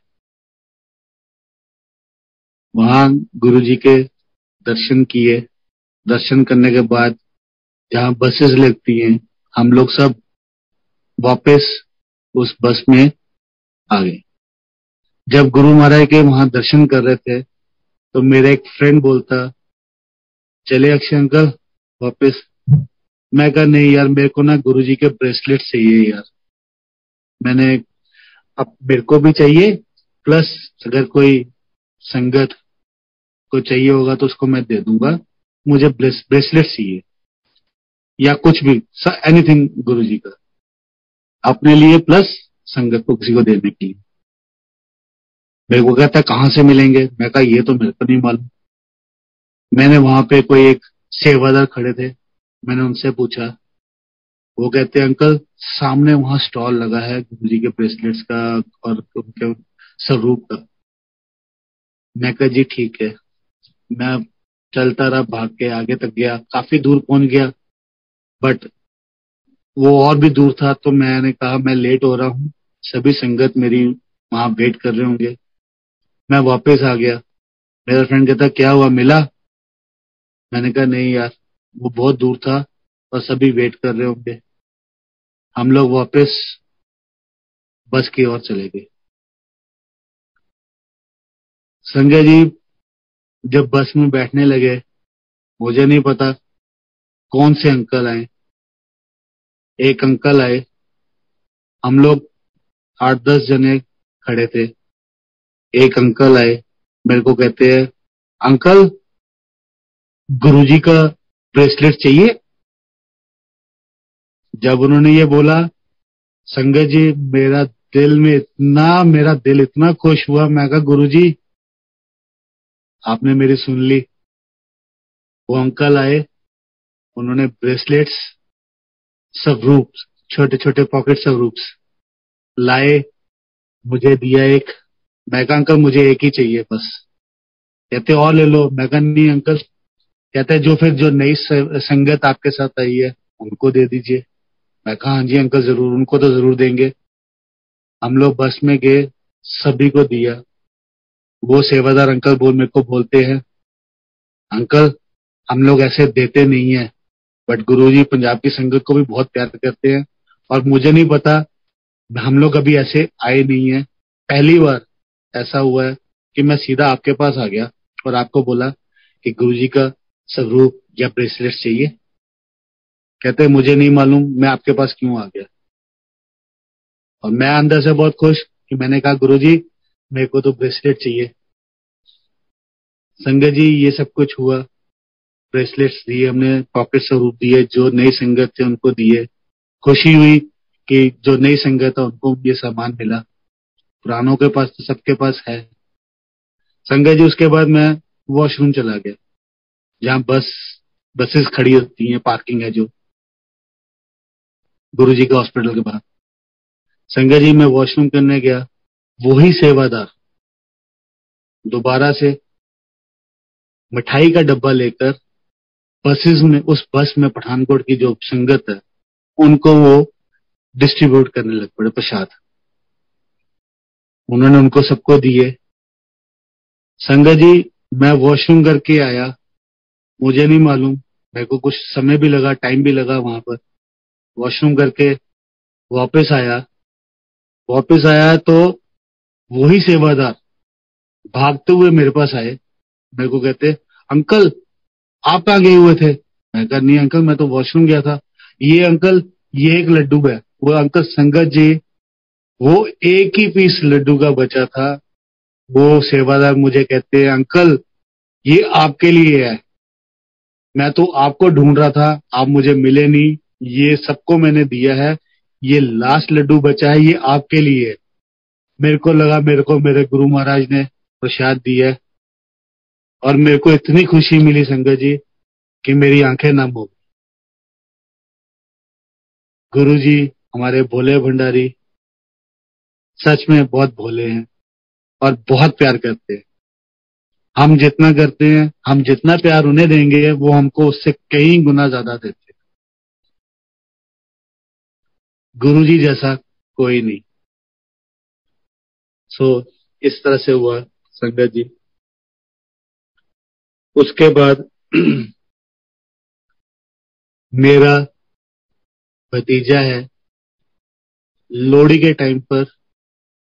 वहां गुरु जी के दर्शन किए। दर्शन करने के बाद जहां बसेस लगती हैं, हम लोग सब वापस उस बस में आ गए। जब गुरु महाराज के वहां दर्शन कर रहे थे तो मेरा एक फ्रेंड बोलता, चले अक्षय अंकल वापस। मैं कहा नहीं यार, मेरे को ना गुरु जी के ब्रेसलेट चाहिए यार। मैंने, अब मेरे को भी चाहिए, प्लस अगर कोई संगत को चाहिए होगा तो उसको मैं दे दूंगा। मुझे ब्रेसलेट चाहिए या कुछ भी, एनीथिंग गुरु जी का, अपने लिए प्लस संगत को किसी को देने के लिए। मेरे को कहता कहां से मिलेंगे। मैं कहा ये तो मेरे को नहीं मालूम। मैंने वहां पे कोई एक सेवादार खड़े थे, मैंने उनसे पूछा। वो कहते अंकल सामने वहां स्टॉल लगा है गुरु जी के ब्रेसलेट्स का और उनके स्वरूप का। मैं कहा जी ठीक है। मैं चलता रहा, भाग के आगे तक गया, काफी दूर पहुंच गया, बट वो और भी दूर था। तो मैंने कहा मैं लेट हो रहा हूँ, सभी संगत मेरी वहां वेट कर रहे होंगे। मैं वापस आ गया। मेरा फ्रेंड कहता क्या हुआ, मिला? मैंने कहा नहीं यार, वो बहुत दूर था और सभी वेट कर रहे होंगे। हम लोग वापस बस की ओर चले गए। संजय जी जब बस में बैठने लगे, मुझे नहीं पता कौन से अंकल आए। एक अंकल आए, हम लोग 8-10 जने खड़े थे। एक अंकल आए, मेरे को कहते हैं अंकल गुरुजी का ब्रेसलेट चाहिए। जब उन्होंने ये बोला, संगत जी मेरा दिल इतना खुश हुआ। मैं कहा गुरुजी आपने मेरी सुन ली। वो अंकल आए, उन्होंने ब्रेसलेट्स सब रूप, छोटे छोटे पॉकेट सब रूप लाए, मुझे दिया एक। मैं कहा अंकल मुझे एक ही चाहिए बस। कहते और ले लो। मैं कहा नहीं अंकल। कहते जो नई संगत आपके साथ आई है उनको दे दीजिए। मैं कहा हाँ जी अंकल जरूर, उनको तो जरूर देंगे। हम लोग बस में गए, सभी को दिया। वो सेवादार अंकल मेरे को बोलते हैं अंकल हम लोग ऐसे देते नहीं है, बट गुरुजी पंजाब की संगत को भी बहुत प्यार करते हैं। और मुझे नहीं पता, हम लोग अभी ऐसे आए नहीं है, पहली बार ऐसा हुआ है कि मैं सीधा आपके पास आ गया और आपको बोला कि गुरुजी का स्वरूप या ब्रेसलेट चाहिए। कहते मुझे नहीं मालूम मैं आपके पास क्यों आ गया। और मैं अंदर से बहुत खुश कि मैंने कहा गुरुजी मेरे को तो ब्रेसलेट चाहिए। संगत जी ये सब कुछ हुआ, ब्रेसलेट्स दिए हमने, पॉकेट स्वरूप दिए, जो नई संगत थे उनको दिए। खुशी हुई कि जो नई संगत है उनको ये सामान मिला। पुरानों के पास तो सबके पास है। संगत जी उसके बाद मैं वॉशरूम चला गया, जहाँ बसेस खड़ी होती हैं, पार्किंग है जो गुरु जी के हॉस्पिटल के बाहर। संगत जी मैं वॉशरूम करने गया, वही सेवादार दोबारा से मिठाई का डब्बा लेकर बसेस में, उस बस में पठानकोट की जो संगत है उनको वो डिस्ट्रीब्यूट करने लग पड़े प्रसाद। उन्होंने उनको सबको दिए। संगत जी मैं वॉशरूम करके आया, मुझे नहीं मालूम, मेरे को कुछ समय भी लगा, टाइम भी लगा वहां पर। वॉशरूम करके वापस आया, तो वही सेवादार भागते हुए मेरे पास आए, मेरे को कहते अंकल आप कहाँ गए हुए थे? मैं कहा नहीं अंकल, मैं तो वॉशरूम गया था। ये अंकल, ये एक लड्डू है। वो अंकल संगत जी, वो एक ही पीस लड्डू का बचा था। वो सेवादार मुझे कहते हैं अंकल ये आपके लिए है, मैं तो आपको ढूंढ रहा था, आप मुझे मिले नहीं, ये सबको मैंने दिया है, ये लास्ट लड्डू बचा है, ये आपके लिए है। मेरे को लगा मेरे को मेरे गुरु महाराज ने प्रसाद दिया है, और मेरे को इतनी खुशी मिली संगत जी कि मेरी आंखें नम हो गई। गुरु जी हमारे भोले भंडारी सच में बहुत भोले हैं और बहुत प्यार करते हैं। हम जितना करते हैं, हम जितना प्यार उन्हें देंगे, वो हमको उससे कई गुना ज्यादा देते हैं। गुरु जी जैसा कोई नहीं। सो इस तरह से हुआ संगत जी। उसके बाद मेरा भतीजा है, लोहड़ी के टाइम पर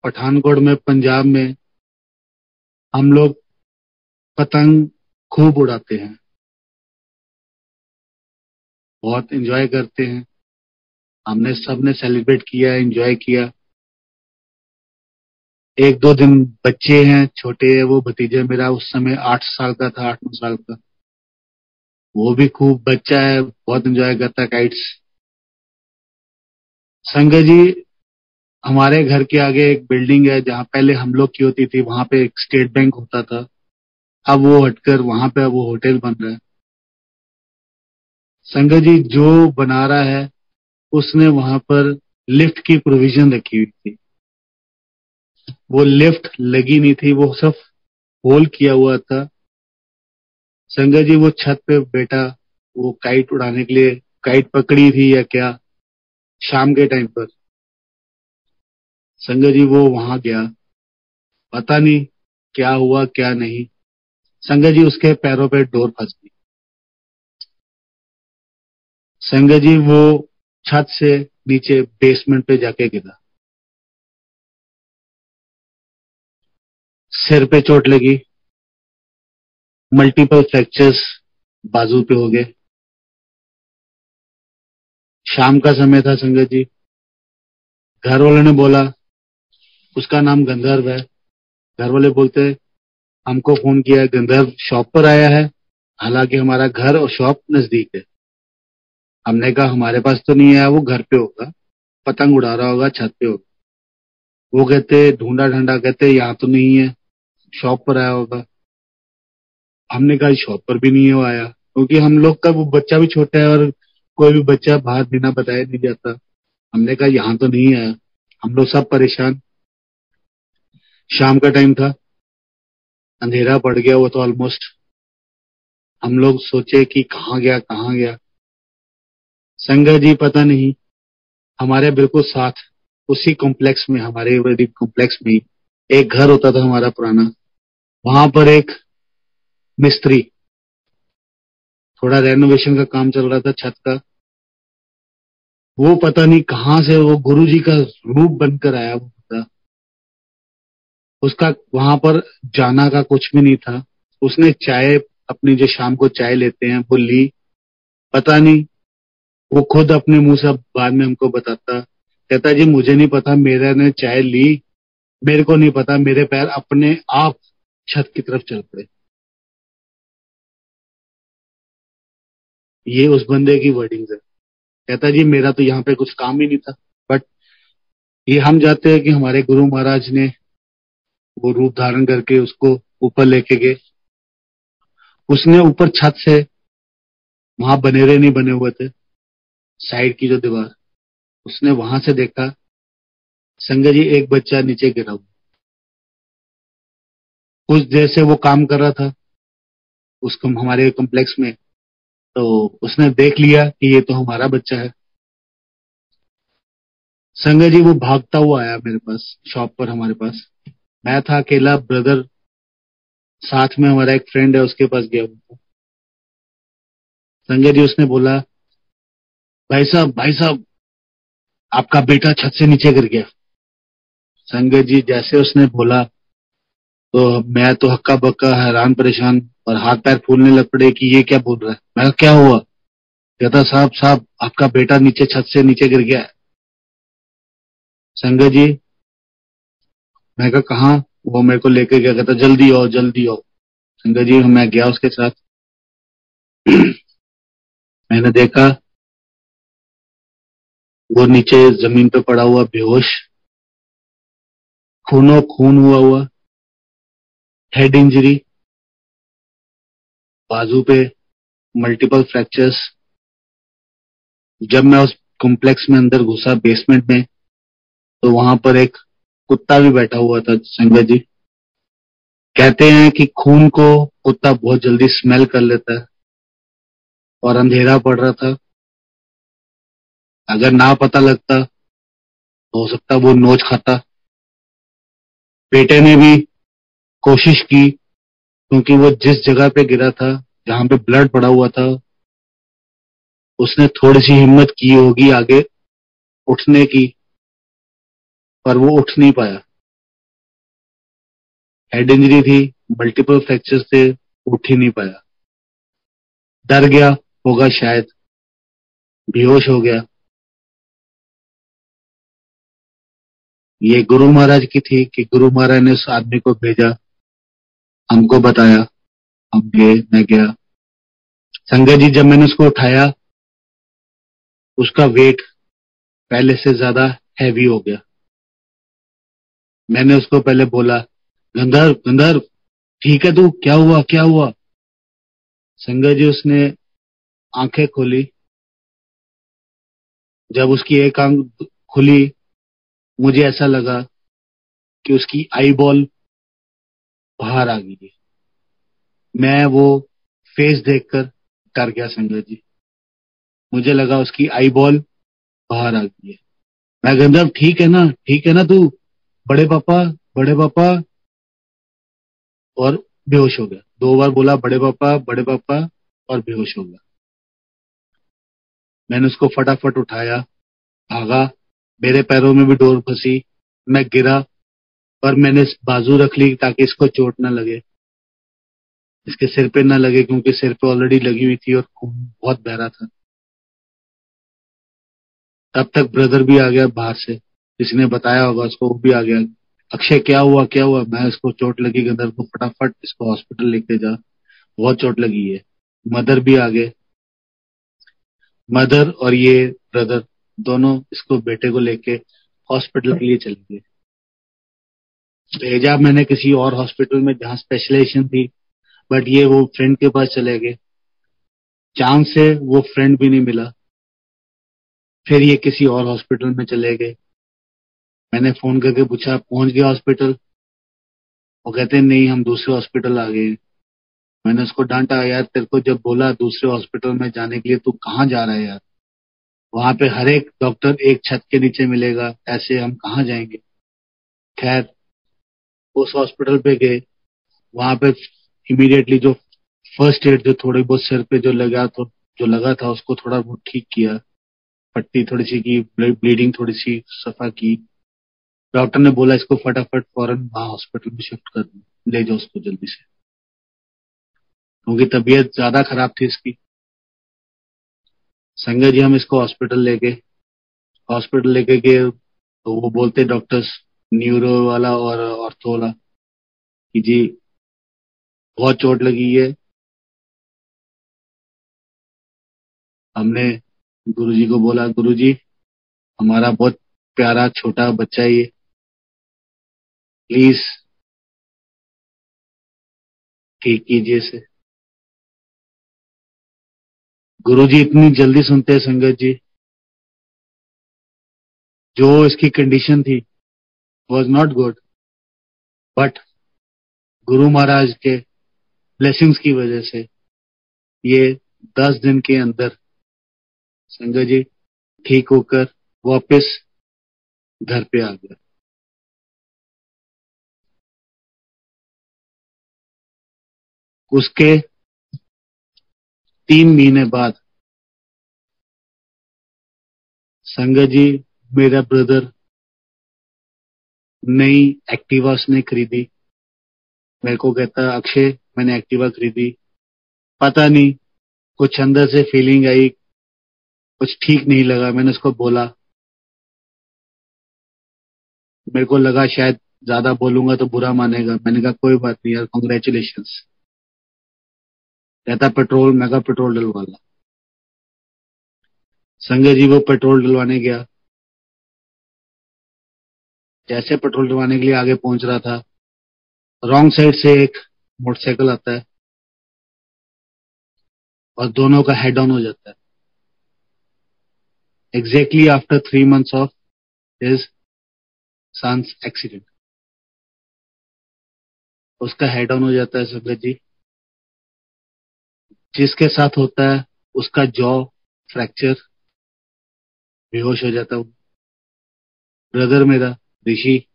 पठानकोट में, पंजाब में हम लोग पतंग खूब उड़ाते हैं, बहुत एंजॉय करते हैं। हमने सबने सेलिब्रेट किया, एंजॉय किया। एक दो दिन बच्चे हैं, छोटे है वो भतीजा मेरा, उस समय 8 साल का था, 8-9 साल का। वो भी खूब बच्चा है, बहुत एंजॉय करता है काइट्स। संगत जी हमारे घर के आगे एक बिल्डिंग है, जहाँ पहले हम लोग की होती थी, वहां पे एक स्टेट बैंक होता था। अब वो हटकर वहां पे वो होटल बन रहा है। संगत जी जो बना रहा है उसने वहां पर लिफ्ट की प्रोविजन रखी हुई थी, वो लिफ्ट लगी नहीं थी, वो सब होल किया हुआ था। संगत जी वो छत पे बेटा, वो काइट उड़ाने के लिए काइट पकड़ी थी या क्या, शाम के टाइम पर संगत जी वो वहां गया, पता नहीं क्या हुआ क्या नहीं। संगत जी उसके पैरों पे डोर फंस गई। संगत जी वो छत से नीचे बेसमेंट पे जाके गिरा, सिर पे चोट लगी, मल्टीपल फ्रैक्चर्स बाजू पे हो गए। शाम का समय था संगत जी। घर वालों ने बोला, उसका नाम गंधर्व है, घर वाले बोलते हमको फोन किया, गंधर्व शॉप पर आया है, हालांकि हमारा घर और शॉप नजदीक है। हमने कहा हमारे पास तो नहीं आया, वो घर पे होगा, पतंग उड़ा रहा होगा, छत पे होगा। वो कहते ढूंढा ढूंढा, कहते यहाँ तो नहीं है, शॉप पर आया होगा। हमने कहा शॉप पर भी नहीं हो आया, क्योंकि हम लोग का वो बच्चा भी छोटा है और कोई भी बच्चा बाहर बिना बताए नहीं जाता। हमने कहा यहाँ तो नहीं आया। हम लोग सब परेशान। शाम का टाइम था, अंधेरा पड़ गया वो तो ऑलमोस्ट। हम लोग सोचे कि कहाँ गया कहाँ गया। संगत जी पता नहीं, हमारे बिल्कुल साथ उसी कॉम्प्लेक्स में, हमारे वैदिक कॉम्प्लेक्स में ही एक घर होता था हमारा पुराना, वहां पर एक मिस्त्री, थोड़ा रेनोवेशन का काम चल रहा था छत का। वो पता नहीं कहाँ से वो गुरु जी का रूप बनकर आया, वो बंदा। उसका वहां पर जाना का कुछ भी नहीं था। उसने चाय, अपनी जो शाम को चाय लेते हैं वो ली, पता नहीं, वो खुद अपने मुंह से अब बाद में हमको बताता, कहता जी मुझे नहीं पता, मेरे ने चाय ली, मेरे को नहीं पता, मेरे पैर अपने आप छत की तरफ चल पड़े। ये उस बंदे की वर्डिंग है। कहता जी मेरा तो यहाँ पे कुछ काम ही नहीं था, बट ये हम जानते हैं कि हमारे गुरु महाराज ने वो रूप धारण करके उसको ऊपर लेके गए। उसने ऊपर छत से, वहां बनेरे नहीं बने हुए थे, साइड की जो दीवार, उसने वहां से देखा संजय जी एक बच्चा नीचे गिरा हुआ। कुछ देर से वो काम कर रहा था उसको हमारे कॉम्प्लेक्स में, तो उसने देख लिया कि ये तो हमारा बच्चा है। संजय जी वो भागता हुआ आया मेरे पास, शॉप पर हमारे पास। मैं था अकेला, ब्रदर साथ में, हमारा एक फ्रेंड है उसके पास गया हुआ था। संजय जी उसने बोला, भाई साहब आपका बेटा छत से नीचे गिर गया। संजय जी जैसे उसने बोला तो मैं तो हक्का बक्का हैरान परेशान, और हाथ पैर फूलने लग पड़े कि ये क्या बोल रहा है। मैं कहा, क्या हुआ? कहता, साहब साहब आपका बेटा नीचे छत से नीचे गिर गया है। संजय जी, मैं कहा कहाँ? वो मेरे को लेके गया, कहता जल्दी आओ जल्दी आओ। संजय जी मैं गया उसके साथ। मैंने देखा वो नीचे जमीन पे पड़ा हुआ बेहोश, खूनो खून हुआ, हेड इंजरी, बाजू पे मल्टीपल फ्रैक्चर्स। जब मैं उस कॉम्प्लेक्स में अंदर घुसा बेसमेंट में, तो वहां पर एक कुत्ता भी बैठा हुआ था संजय जी। कहते हैं कि खून को कुत्ता बहुत जल्दी स्मेल कर लेता है, और अंधेरा पड़ रहा था, अगर ना पता लगता तो हो सकता वो नोच खाता। बेटे ने भी कोशिश की, क्योंकि वो जिस जगह पे गिरा था, जहां पे ब्लड पड़ा हुआ था, उसने थोड़ी सी हिम्मत की होगी आगे उठने की, पर वो उठ नहीं पाया। हेड इंजरी थी, मल्टीपल फ्रैक्चर्स थे, उठ ही नहीं पाया। डर गया होगा शायद, बेहोश हो गया। ये गुरु महाराज की थी कि गुरु महाराज ने उस आदमी को भेजा, हमको बताया, हम गए, मैं गया। संजय जी जब मैंने उसको उठाया, उसका वेट पहले से ज्यादा हैवी हो गया। मैंने उसको पहले बोला, गंधर्व गंधर्व ठीक है तू, क्या हुआ क्या हुआ? संजय जी उसने आंखें खोली। जब उसकी एक आंख खुली, मुझे ऐसा लगा कि उसकी आई बॉल बाहर आ गई है। मैं वो फेस देखकर डर गया संजय जी। मुझे लगा उसकी आई बॉल बाहर आ गई है। मैं, गंधर्व ठीक है ना तू, बड़े पापा बड़े पापा, और बेहोश हो गया। 2 बार बोला बड़े पापा, और बेहोश हो गया। मैंने उसको फटाफट उठाया, भागा, मेरे पैरों में भी डोर फंसी, मैं गिरा, पर मैंने बाजू रख ली ताकि इसको चोट ना लगे, इसके सिर पे ना लगे, क्योंकि सिर पे ऑलरेडी लगी हुई थी और खून बहुत बह रहा था। तब तक ब्रदर भी आ गया बाहर से, जिसने बताया होगा उसको, वो भी आ गया। अक्षय क्या हुआ क्या हुआ? मैं, इसको चोट लगी गंदर को, फटाफट इसको हॉस्पिटल लेके जा, बहुत चोट लगी है। मदर भी आ गए, मदर और ये ब्रदर दोनों इसको, बेटे को लेके हॉस्पिटल के लिए चले गए। भेजा मैंने किसी और हॉस्पिटल में जहाँ स्पेशलाइजेशन थी, बट ये वो फ्रेंड के पास चले गए। चांस से वो फ्रेंड भी नहीं मिला। फिर ये किसी और हॉस्पिटल में चले गए। मैंने फोन करके पूछा, पहुंच गया हॉस्पिटल? वो कहते हैं नहीं, हम दूसरे हॉस्पिटल आ गए। मैंने उसको डांटा, यार तेरे को जब बोला दूसरे हॉस्पिटल में जाने के लिए, तू कहाँ जा रहा है यार? वहां पे हर एक डॉक्टर एक छत के नीचे मिलेगा, ऐसे हम कहाँ जाएंगे? खैर उस हॉस्पिटल पे गए। वहां पे इमीडिएटली जो फर्स्ट एड, जो थोड़ी बहुत सिर पे जो लगा था उसको थोड़ा बहुत ठीक किया, पट्टी थोड़ी सी की, ब्लीडिंग थोड़ी सी सफा की। डॉक्टर ने बोला इसको फटाफट फौरन वहां हॉस्पिटल में शिफ्ट कर दो, ले जाओ उसको जल्दी से, क्योंकि तबीयत ज्यादा खराब थी इसकी। संजय जी हम इसको हॉस्पिटल लेके गए, तो वो बोलते डॉक्टर्स, न्यूरो वाला और ऑर्थो वाला, कि जी बहुत चोट लगी है। हमने गुरुजी को बोला, गुरुजी हमारा बहुत प्यारा छोटा बच्चा है ये, प्लीज ठीक कीजिए इसे। गुरुजी इतनी जल्दी सुनते हैं संगत जी। जो इसकी कंडीशन थी was not good, but Guru Maharaj के ब्लेसिंग्स की वजह से ये 10 दिन के अंदर संगत जी ठीक होकर वापस घर पे आ गया। उसके 3 महीने बाद संगत जी मेरा ब्रदर नई एक्टिवा उसने खरीदी। मेरे को कहता अक्षय मैंने एक्टिवा खरीदी, पता नहीं कुछ अंदर से फीलिंग आई, कुछ ठीक नहीं लगा। मैंने उसको बोला, मेरे को लगा शायद ज्यादा बोलूंगा तो बुरा मानेगा। मैंने कहा कोई बात नहीं यार, कॉन्ग्रेचुलेशन। कहता पेट्रोल, मैं कहा पेट्रोल डलवा ला। संजय जी वो पेट्रोल डलवाने गया। जैसे पेट्रोल डलवाने के लिए आगे पहुंच रहा था, रॉन्ग साइड से एक मोटरसाइकिल आता है और दोनों का हेड ऑन हो जाता है। Exactly after 3 months of his sons accident उसका हेड ऑन हो जाता है संगत जी। जिसके साथ होता है उसका जॉ फ्रैक्चर, बेहोश हो जाता है। ब्रदर मेरा ऋषि,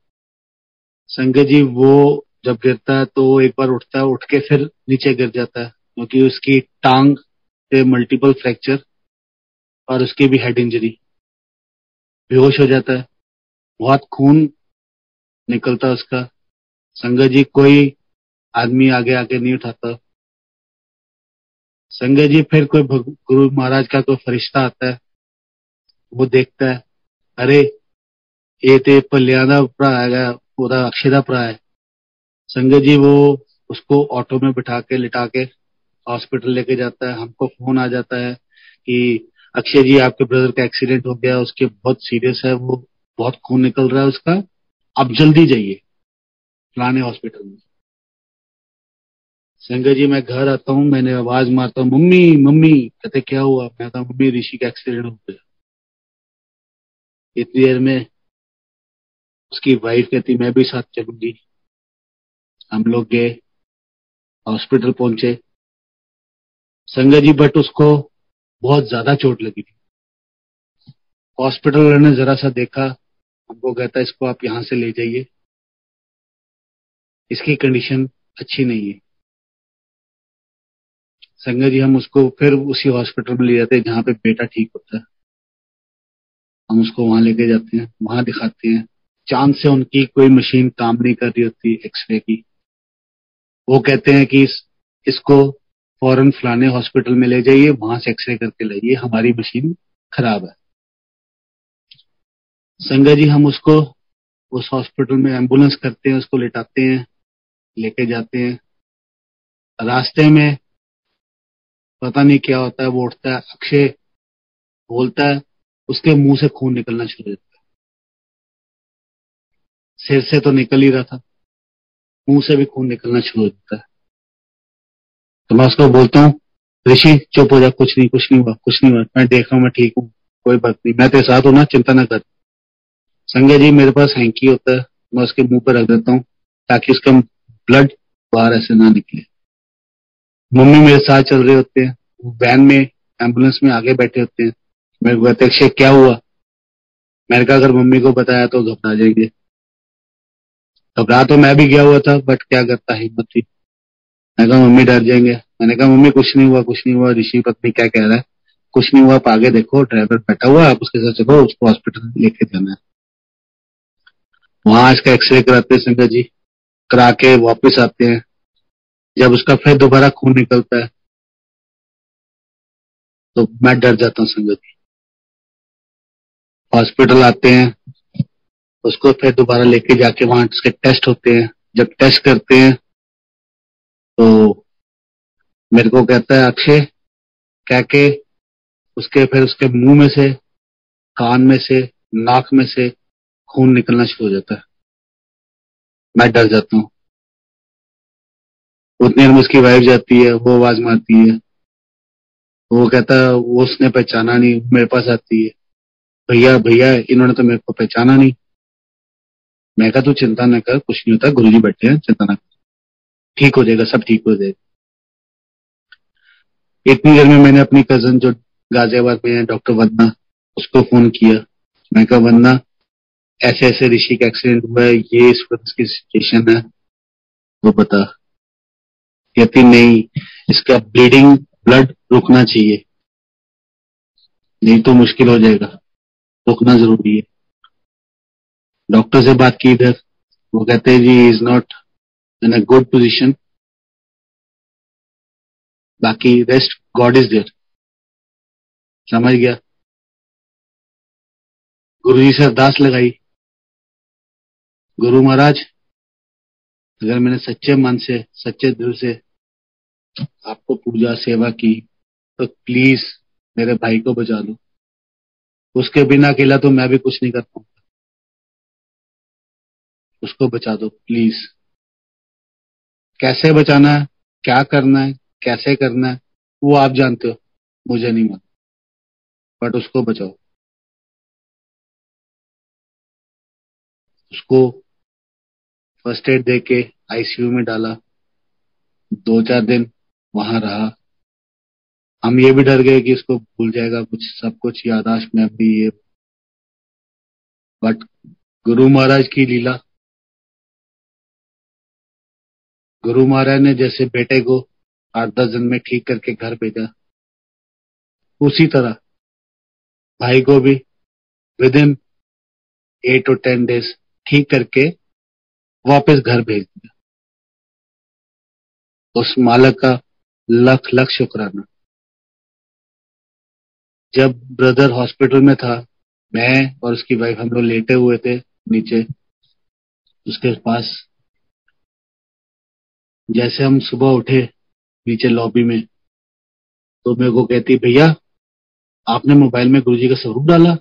संगत जी वो जब गिरता है तो वो एक बार उठता है, उठ के फिर नीचे गिर जाता है क्योंकि उसकी टांग पे मल्टीपल फ्रैक्चर और उसकी भी हेड इंजरी। बेहोश हो जाता है, बहुत खून निकलता है उसका। संगत जी कोई आदमी आगे आके नहीं उठाता। संगत जी फिर कोई गुरु महाराज का कोई फरिश्ता आता है, वो देखता है, अरे ये ते भलिया दा भरा है, ओदा अक्षय दा भरा है। संगत जी वो उसको ऑटो में बिठा के लिटा के हॉस्पिटल लेके जाता है। हमको फोन आ जाता है कि अक्षय जी आपके ब्रदर का एक्सीडेंट हो गया, उसके बहुत सीरियस है, वो बहुत खून निकल रहा है उसका, आप जल्दी जाइए फलाने हॉस्पिटल में। संगत जी मैं घर आता हूँ, मैंने आवाज मारता हूँ मम्मी मम्मी। कहते क्या हुआ? मैं कहा मम्मी ऋषि का एक्सीडेंट हो गया। इतनी देर में उसकी वाइफ कहती मैं भी साथ चलूंगी। हम लोग गए, हॉस्पिटल पहुंचे। संगत जी बट उसको बहुत ज्यादा चोट लगी थी। हॉस्पिटल वाले ने जरा सा देखा, हमको कहता इसको आप यहाँ से ले जाइए, इसकी कंडीशन अच्छी नहीं है। संगत जी हम उसको फिर उसी हॉस्पिटल में ले जाते हैं जहाँ पे बेटा ठीक होता है। हम उसको वहां लेके जाते हैं, वहां दिखाते हैं। चांद से उनकी कोई मशीन काम नहीं कर रही होती एक्सरे की। वो कहते हैं कि इसको फौरन फलाने हॉस्पिटल में ले जाइए, वहां से एक्सरे करके लाइए, हमारी मशीन खराब है। संगत जी हम उसको उस हॉस्पिटल में एम्बुलेंस करते हैं, उसको लेटाते हैं, लेके जाते हैं। रास्ते में पता नहीं क्या होता है, वो उठता है, अक्षय बोलता है, उसके मुंह से खून निकलना शुरू हो जाता है। सिर से तो निकल ही रहा था, मुंह से भी खून निकलना शुरू हो जाता है। तो मैं उसको बोलता हूँ ऋषि चुप हो जा, कुछ नहीं कुछ नहीं हुआ, कुछ नहीं हुआ, मैं देख रहा हूँ, मैं ठीक हूँ, कोई बात नहीं, मैं तेरे साथ हूं ना, चिंता ना कर। संजय जी मेरे पास हैंकी होता है, मैं उसके मुंह पर रख देता हूँ ताकि उसका ब्लड बाहर ऐसे ना निकले। मम्मी मेरे साथ चल रहे होते हैं, वैन में एम्बुलेंस में आगे बैठे होते हैं। मेरे को कहते अक्षय क्या हुआ? मैंने कहा अगर मम्मी को बताया तो घबरा जाएंगे। घबरा तो मैं भी गया हुआ था, बट क्या करता, हिम्मत थी। मैंने कहा मम्मी डर जाएंगे। मैंने कहा मम्मी कुछ नहीं हुआ, कुछ नहीं हुआ, ऋषि पत्नी क्या कह रहा है, कुछ नहीं हुआ, आप आगे देखो ड्राइवर बैठा हुआ है, आप उसके साथ चलो, उसको हॉस्पिटल लेके जाना है। वहां इसका एक्सरे कराते हैं संगत जी, करा के वापस आते हैं। जब उसका फिर दोबारा खून निकलता है तो मैं डर जाता हूँ संगत जी। हॉस्पिटल आते हैं, उसको फिर दोबारा लेके जाके वहां उसके टेस्ट होते हैं। जब टेस्ट करते हैं तो मेरे को कहता है अक्षय, कह के उसके फिर उसके मुंह में से, कान में से, नाक में से खून निकलना शुरू हो जाता है। मैं डर जाता हूँ। उतनी देर में उसकी वाइफ जाती है, वो आवाज मारती है, वो कहता है वो उसने पहचाना नहीं, मेरे पास आती है, भैया भैया इन्होंने तो मेरे को पहचाना नहीं। मैं कहा तू चिंता न कर, कुछ नहीं होता, गुरुजी बैठे हैं, चिंता न कर, ठीक हो जाएगा, सब ठीक हो जाएगा। इतनी देर में मैंने अपनी कजन जो गाजियाबाद में है, डॉक्टर वंदना, उसको फोन किया। मैं कहा वंदना, ऐसे ऐसे ऋषि का एक्सीडेंट हुआ है, ये इस वक्त की सिचुएशन है, वो बता। कहती नहीं, इसका ब्लीडिंग, ब्लड रुकना चाहिए, नहीं तो मुश्किल हो जाएगा, रुकना जरूरी है। डॉक्टर से बात की इधर, वो कहते हैं जी is not in a good position, बाकी रेस्ट गॉड इज देयर। समझ गया। गुरुजी से अरदास लगाई, गुरु महाराज अगर मैंने सच्चे मन से, सच्चे दिल से आपको पूजा सेवा की, तो प्लीज मेरे भाई को बचा लो, उसके बिना अकेला तो मैं भी कुछ नहीं कर पाऊंगा, उसको बचा दो प्लीज। कैसे बचाना है, क्या करना है, कैसे करना है, वो आप जानते हो, मुझे नहीं मालूम, बट उसको बचाओ। उसको फर्स्ट एड दे के आईसीयू में डाला, 2-4 दिन वहां रहा। हम ये भी डर गए कि इसको भूल जाएगा कुछ, सब कुछ यादाश्त में भी ये, बट गुरु महाराज की लीला। गुरु महाराज ने जैसे बेटे को 8-10 दिन में ठीक करके घर भेजा, उसी तरह भाई को भी विद इन 8 or 10 days ठीक करके वापस घर भेज दिया। उस मालक का लख लख शुक्राना। जब ब्रदर हॉस्पिटल में था, मैं और उसकी वाइफ हम लोग लेटे हुए थे नीचे उसके पास। जैसे हम सुबह उठे नीचे लॉबी में, तो मेरे को कहती भैया आपने मोबाइल में गुरुजी का स्वरूप डाला।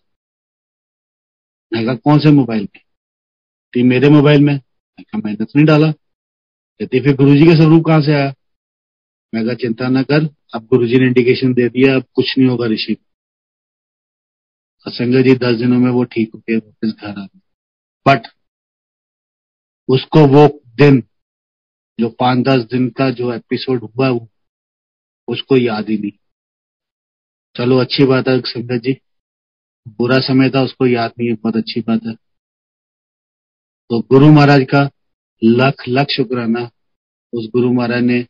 मैं कहा कौन से मोबाइल में? कहती मेरे मोबाइल में। मैं कहा मैंने तो नहीं डाला। कहती फिर गुरुजी का स्वरूप कहाँ से आया? मैं कहा चिंता न कर, अब गुरुजी ने इंडिकेशन दे दिया, अब कुछ नहीं होगा ऋषि। और संगत जी 10 दिनों में वो ठीक होके वापस घर आ गए। बट उसको वो दिन, जो 5-10 दिन का जो एपिसोड हुआ, वो उसको याद ही नहीं। चलो अच्छी बात है संगत जी, बुरा समय था उसको याद नहीं है, बहुत अच्छी बात है। तो गुरु महाराज का लख लख शुक्राना। उस गुरु महाराज ने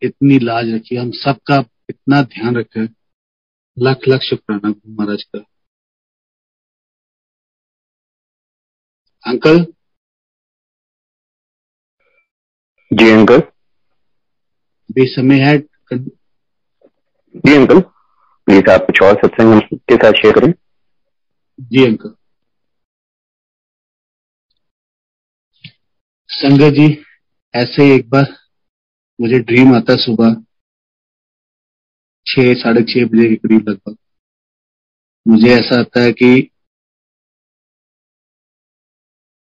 इतनी लाज रखी, हम सबका इतना ध्यान रखा है, लख लख शुक्राना गुरु महाराज का। अंकल। जी अंकल। अभी समय है। जी अंकल, प्लीज आप कुछ और सत्संग हम के साथ शेयर करें। जी अंकल। संगत जी, ऐसे एक बार मुझे ड्रीम आता है सुबह 6-6:30 बजे के करीब लगभग। मुझे ऐसा आता है कि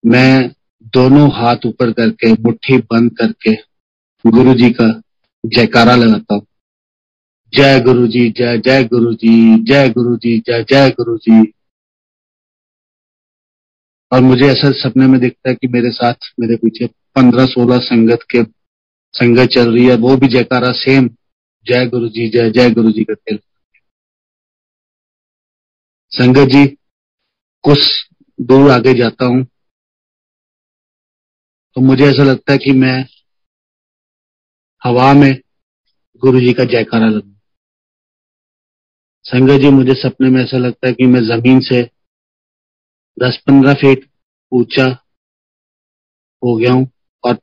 मैं दोनों हाथ ऊपर करके, मुट्ठी बंद करके गुरु जी का जयकारा लगाता हूँ, जय गुरु जी, जय जय गुरु जी, जय गुरु जी, जय जय गुरु जी। और मुझे ऐसा सपने में दिखता है कि मेरे साथ, मेरे पीछे 15-16 संगत चल रही है, वो भी जयकारा सेम, जय गुरु जी, जय जय गुरु जी करते। संगत जी, कुछ दूर आगे जाता हूं तो मुझे ऐसा लगता है कि मैं हवा में गुरु जी का जयकारा लगूं। संगत जी, मुझे सपने में ऐसा लगता है कि मैं जमीन से 10-15 फीट ऊंचा हो गया हूं और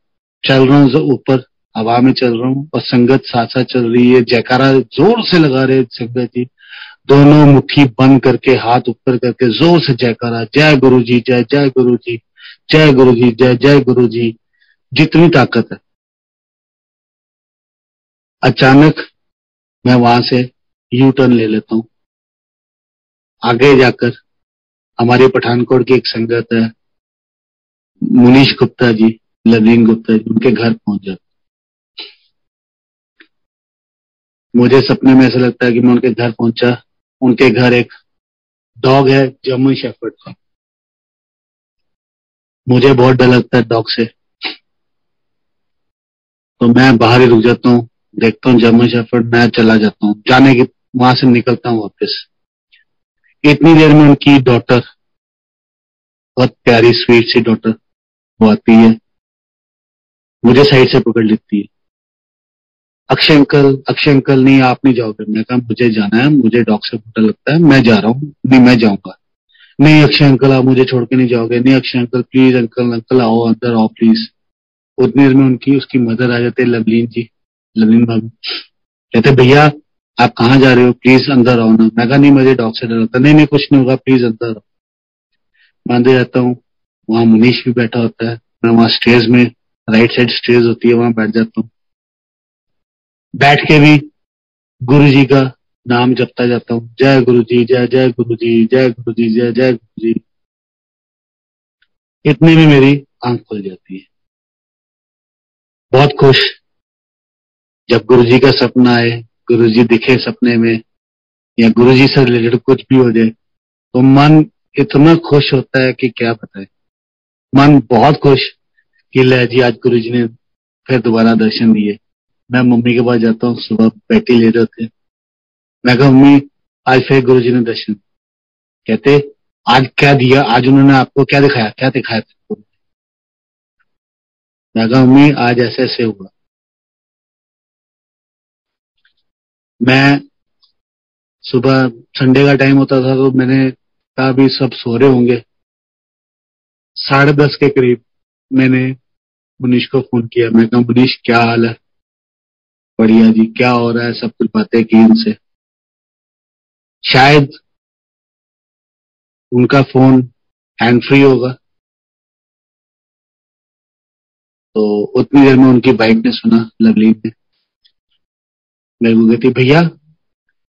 चल रहा हूं ऊपर, हवा में चल रहा हूं, और संगत साथ साथ चल रही है, जयकारा जोर से लगा रहे संगत जी, दोनों मुट्ठी बंद करके, हाथ ऊपर करके जोर से जयकारा, जय गुरु जी, जय जय गुरु जी, जय गुरु जी, जय जय गुरु जी, जितनी ताकत है। अचानक मैं वहां से यू टर्न ले लेता हूं। आगे जाकर हमारे पठानकोट की एक संगत है, मुनीश गुप्ता जी, लवलीन गुप्ता जी, उनके घर पहुंच जाता। मुझे सपने में ऐसा लगता है कि मैं उनके घर पहुंचा। उनके घर एक डॉग है, जर्मन शेफर्ड का। मुझे बहुत डर लगता है डॉग से, तो मैं बाहर ही रुक जाता हूँ, देखता हूँ जर्मन शेफर्ड, मैं चला जाता हूँ, जाने की वहां से निकलता हूँ वापस। इतनी देर में उनकी डॉटर, बहुत प्यारी स्वीट सी डॉटर, वो आती है, मुझे साइड से पकड़ लेती है। अक्षय अंकल, अक्षय अंकल, नहीं आप नहीं जाओगे। मैं कहा मुझे जाना है, मुझे डॉग से डर लगता है, मैं जा रहा हूँ। नहीं मैं जाऊंगा। नहीं अक्षय अंकल, आप मुझे छोड़ के नहीं जाओगे। नहीं Akshay uncle please, uncle uncle आओ अंदर आओ प्लीज। उतनी देर में उनकी उसकी मदर आ जाते हैं, लवलीन जी, लवलीन भाभी। कहते भैया आप कहाँ जा रहे हो, प्लीज अंदर आओ ना। मैं कहा नहीं मुझे डॉग से डर लगता है। नहीं नहीं कुछ नहीं होगा, प्लीज अंदर आओ। मैं अंदर जाता हूँ, वहां मनीष भी बैठा होता है। मैं वहां स्टेज में, राइट साइड स्टेज होती है, वहां बैठ जाता हूँ। बैठ के भी गुरु जी का नाम जपता जाता हूँ, जय गुरु जी, जय जय गुरु जी, जय गुरु जी, जय जय गुरु जी। इतने में मेरी आंख खुल जाती है, बहुत खुश। जब गुरु जी का सपना आए, गुरु जी दिखे सपने में, या गुरु जी से रिलेटेड कुछ भी हो जाए, तो मन इतना खुश होता है कि क्या बताए। मन बहुत खुश कि ले जी आज गुरु जी ने फिर दोबारा दर्शन दिए। मैं मम्मी के पास जाता हूँ, सुबह बैठी ले रहे होते। मैं कहा मम्मी आज फिर गुरु जी ने दर्शन। कहते आज क्या दिया, आज उन्होंने आपको क्या दिखाया, क्या दिखाया तुमको। मैं कहा मम्मी आज ऐसे ऐसे हुआ। मैं सुबह संडे का टाइम होता था, तो मैंने कहा अभी सब सो रहे होंगे। 10:30 के करीब मैंने मुनीश को फोन किया। मैं कहा मुनीश क्या हाल है। बढ़िया जी, क्या हो रहा है, सब कुछ बातें की उनसे। शायद उनका फोन हैंड फ्री होगा, तो उतनी देर में उनकी वाइफ ने सुना, लवली ने। मेरे को कहती भैया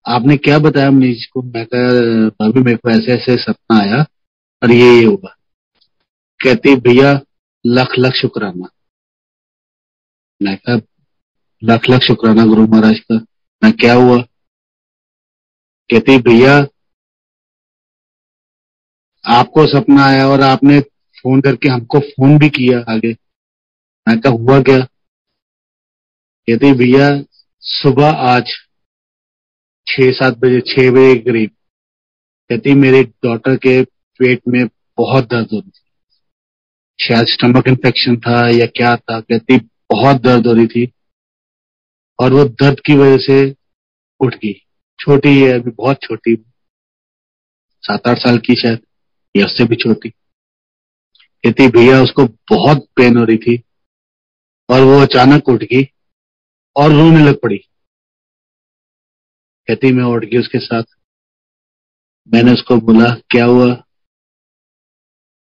आपने क्या बताया मनीष को। मैं कहा भाभी मेरे को ऐसे ऐसे सपना आया और ये होगा। कहती भैया लख लख शुक्राना। मैं कहा लख लख शुक्राना गुरु महाराज का। मैं क्या हुआ। कहती भैया आपको सपना आया और आपने फोन करके हमको फोन भी किया आगे। मैं कहा हुआ क्या। कहती भैया सुबह आज 6-7 बजे, 6 बजे के करीब, कहती मेरे डॉटर के पेट में बहुत दर्द हो रही थी, शायद स्टमक इन्फेक्शन था या क्या था। कहती बहुत दर्द हो रही थी और वो दर्द की वजह से उठ गई। छोटी है अभी, बहुत छोटी, 7-8 साल की शायद, या उससे भी छोटी। कहती भैया उसको बहुत पेन हो रही थी और वो अचानक उठ गई और रोने लग पड़ी। कहती मैं उठ गई उसके साथ। मैंने उसको बोला क्या हुआ।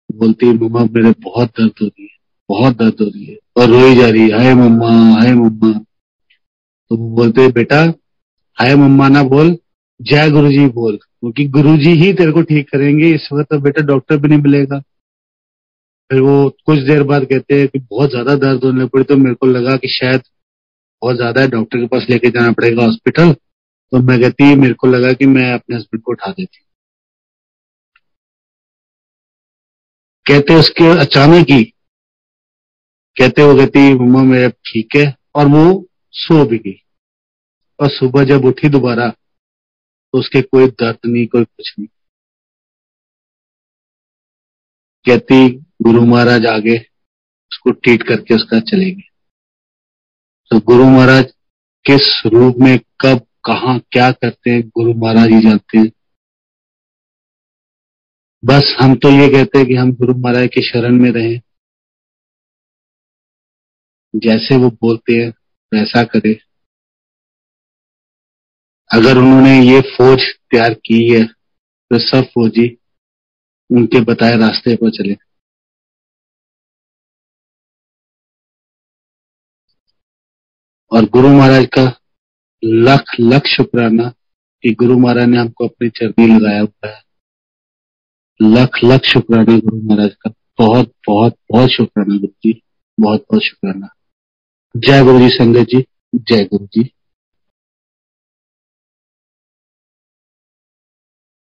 बोलती मम्मा मेरे बहुत दर्द हो रही है, बहुत दर्द हो रही है, और रोई जा रही है, हाय मम्मा हाय मम्मा। तो वो बोलते बेटा हाय मम्मा ना बोल, जय गुरुजी बोल, क्योंकि गुरुजी ही तेरे को ठीक करेंगे, इस वक्त तो बेटा डॉक्टर भी नहीं मिलेगा। फिर वो कुछ देर बाद कहते हैं कि बहुत ज्यादा दर्द होने पड़ी, तो मेरे को लगा कि शायद बहुत ज्यादा है, डॉक्टर के पास लेके जाना पड़ेगा हॉस्पिटल। तो मैं कहती मेरे को लगा कि मैं अपने हस्बैंड को उठा देती। कहते उसके अचानक ही, कहते वो कहती मम्मा मैं अब ठीक है, और वो सो भी गई। और सुबह जब उठी दोबारा, तो उसके कोई दर्द नहीं, कोई कुछ नहीं। कहती गुरु महाराज आगे उसको ट्रीट करके उसका चले गए। तो गुरु महाराज किस रूप में, कब, कहाँ, क्या करते हैं, गुरु महाराज ही जानते हैं। बस हम तो ये कहते हैं कि हम गुरु महाराज के शरण में रहें, जैसे वो बोलते हैं वैसा करें। अगर उन्होंने ये फौज तैयार की है, तो सब फौजी उनके बताए रास्ते पर चले। और गुरु महाराज का लख लख शुक्राना कि गुरु महाराज ने हमको अपने चरनी लगाया हुआ है। लख लख शुक्राना गुरु महाराज का, बहुत बहुत बहुत शुक्राना गुरु जी, बहुत बहुत शुक्राना। जय गुरु जी संगत जी, जय गुरु जी।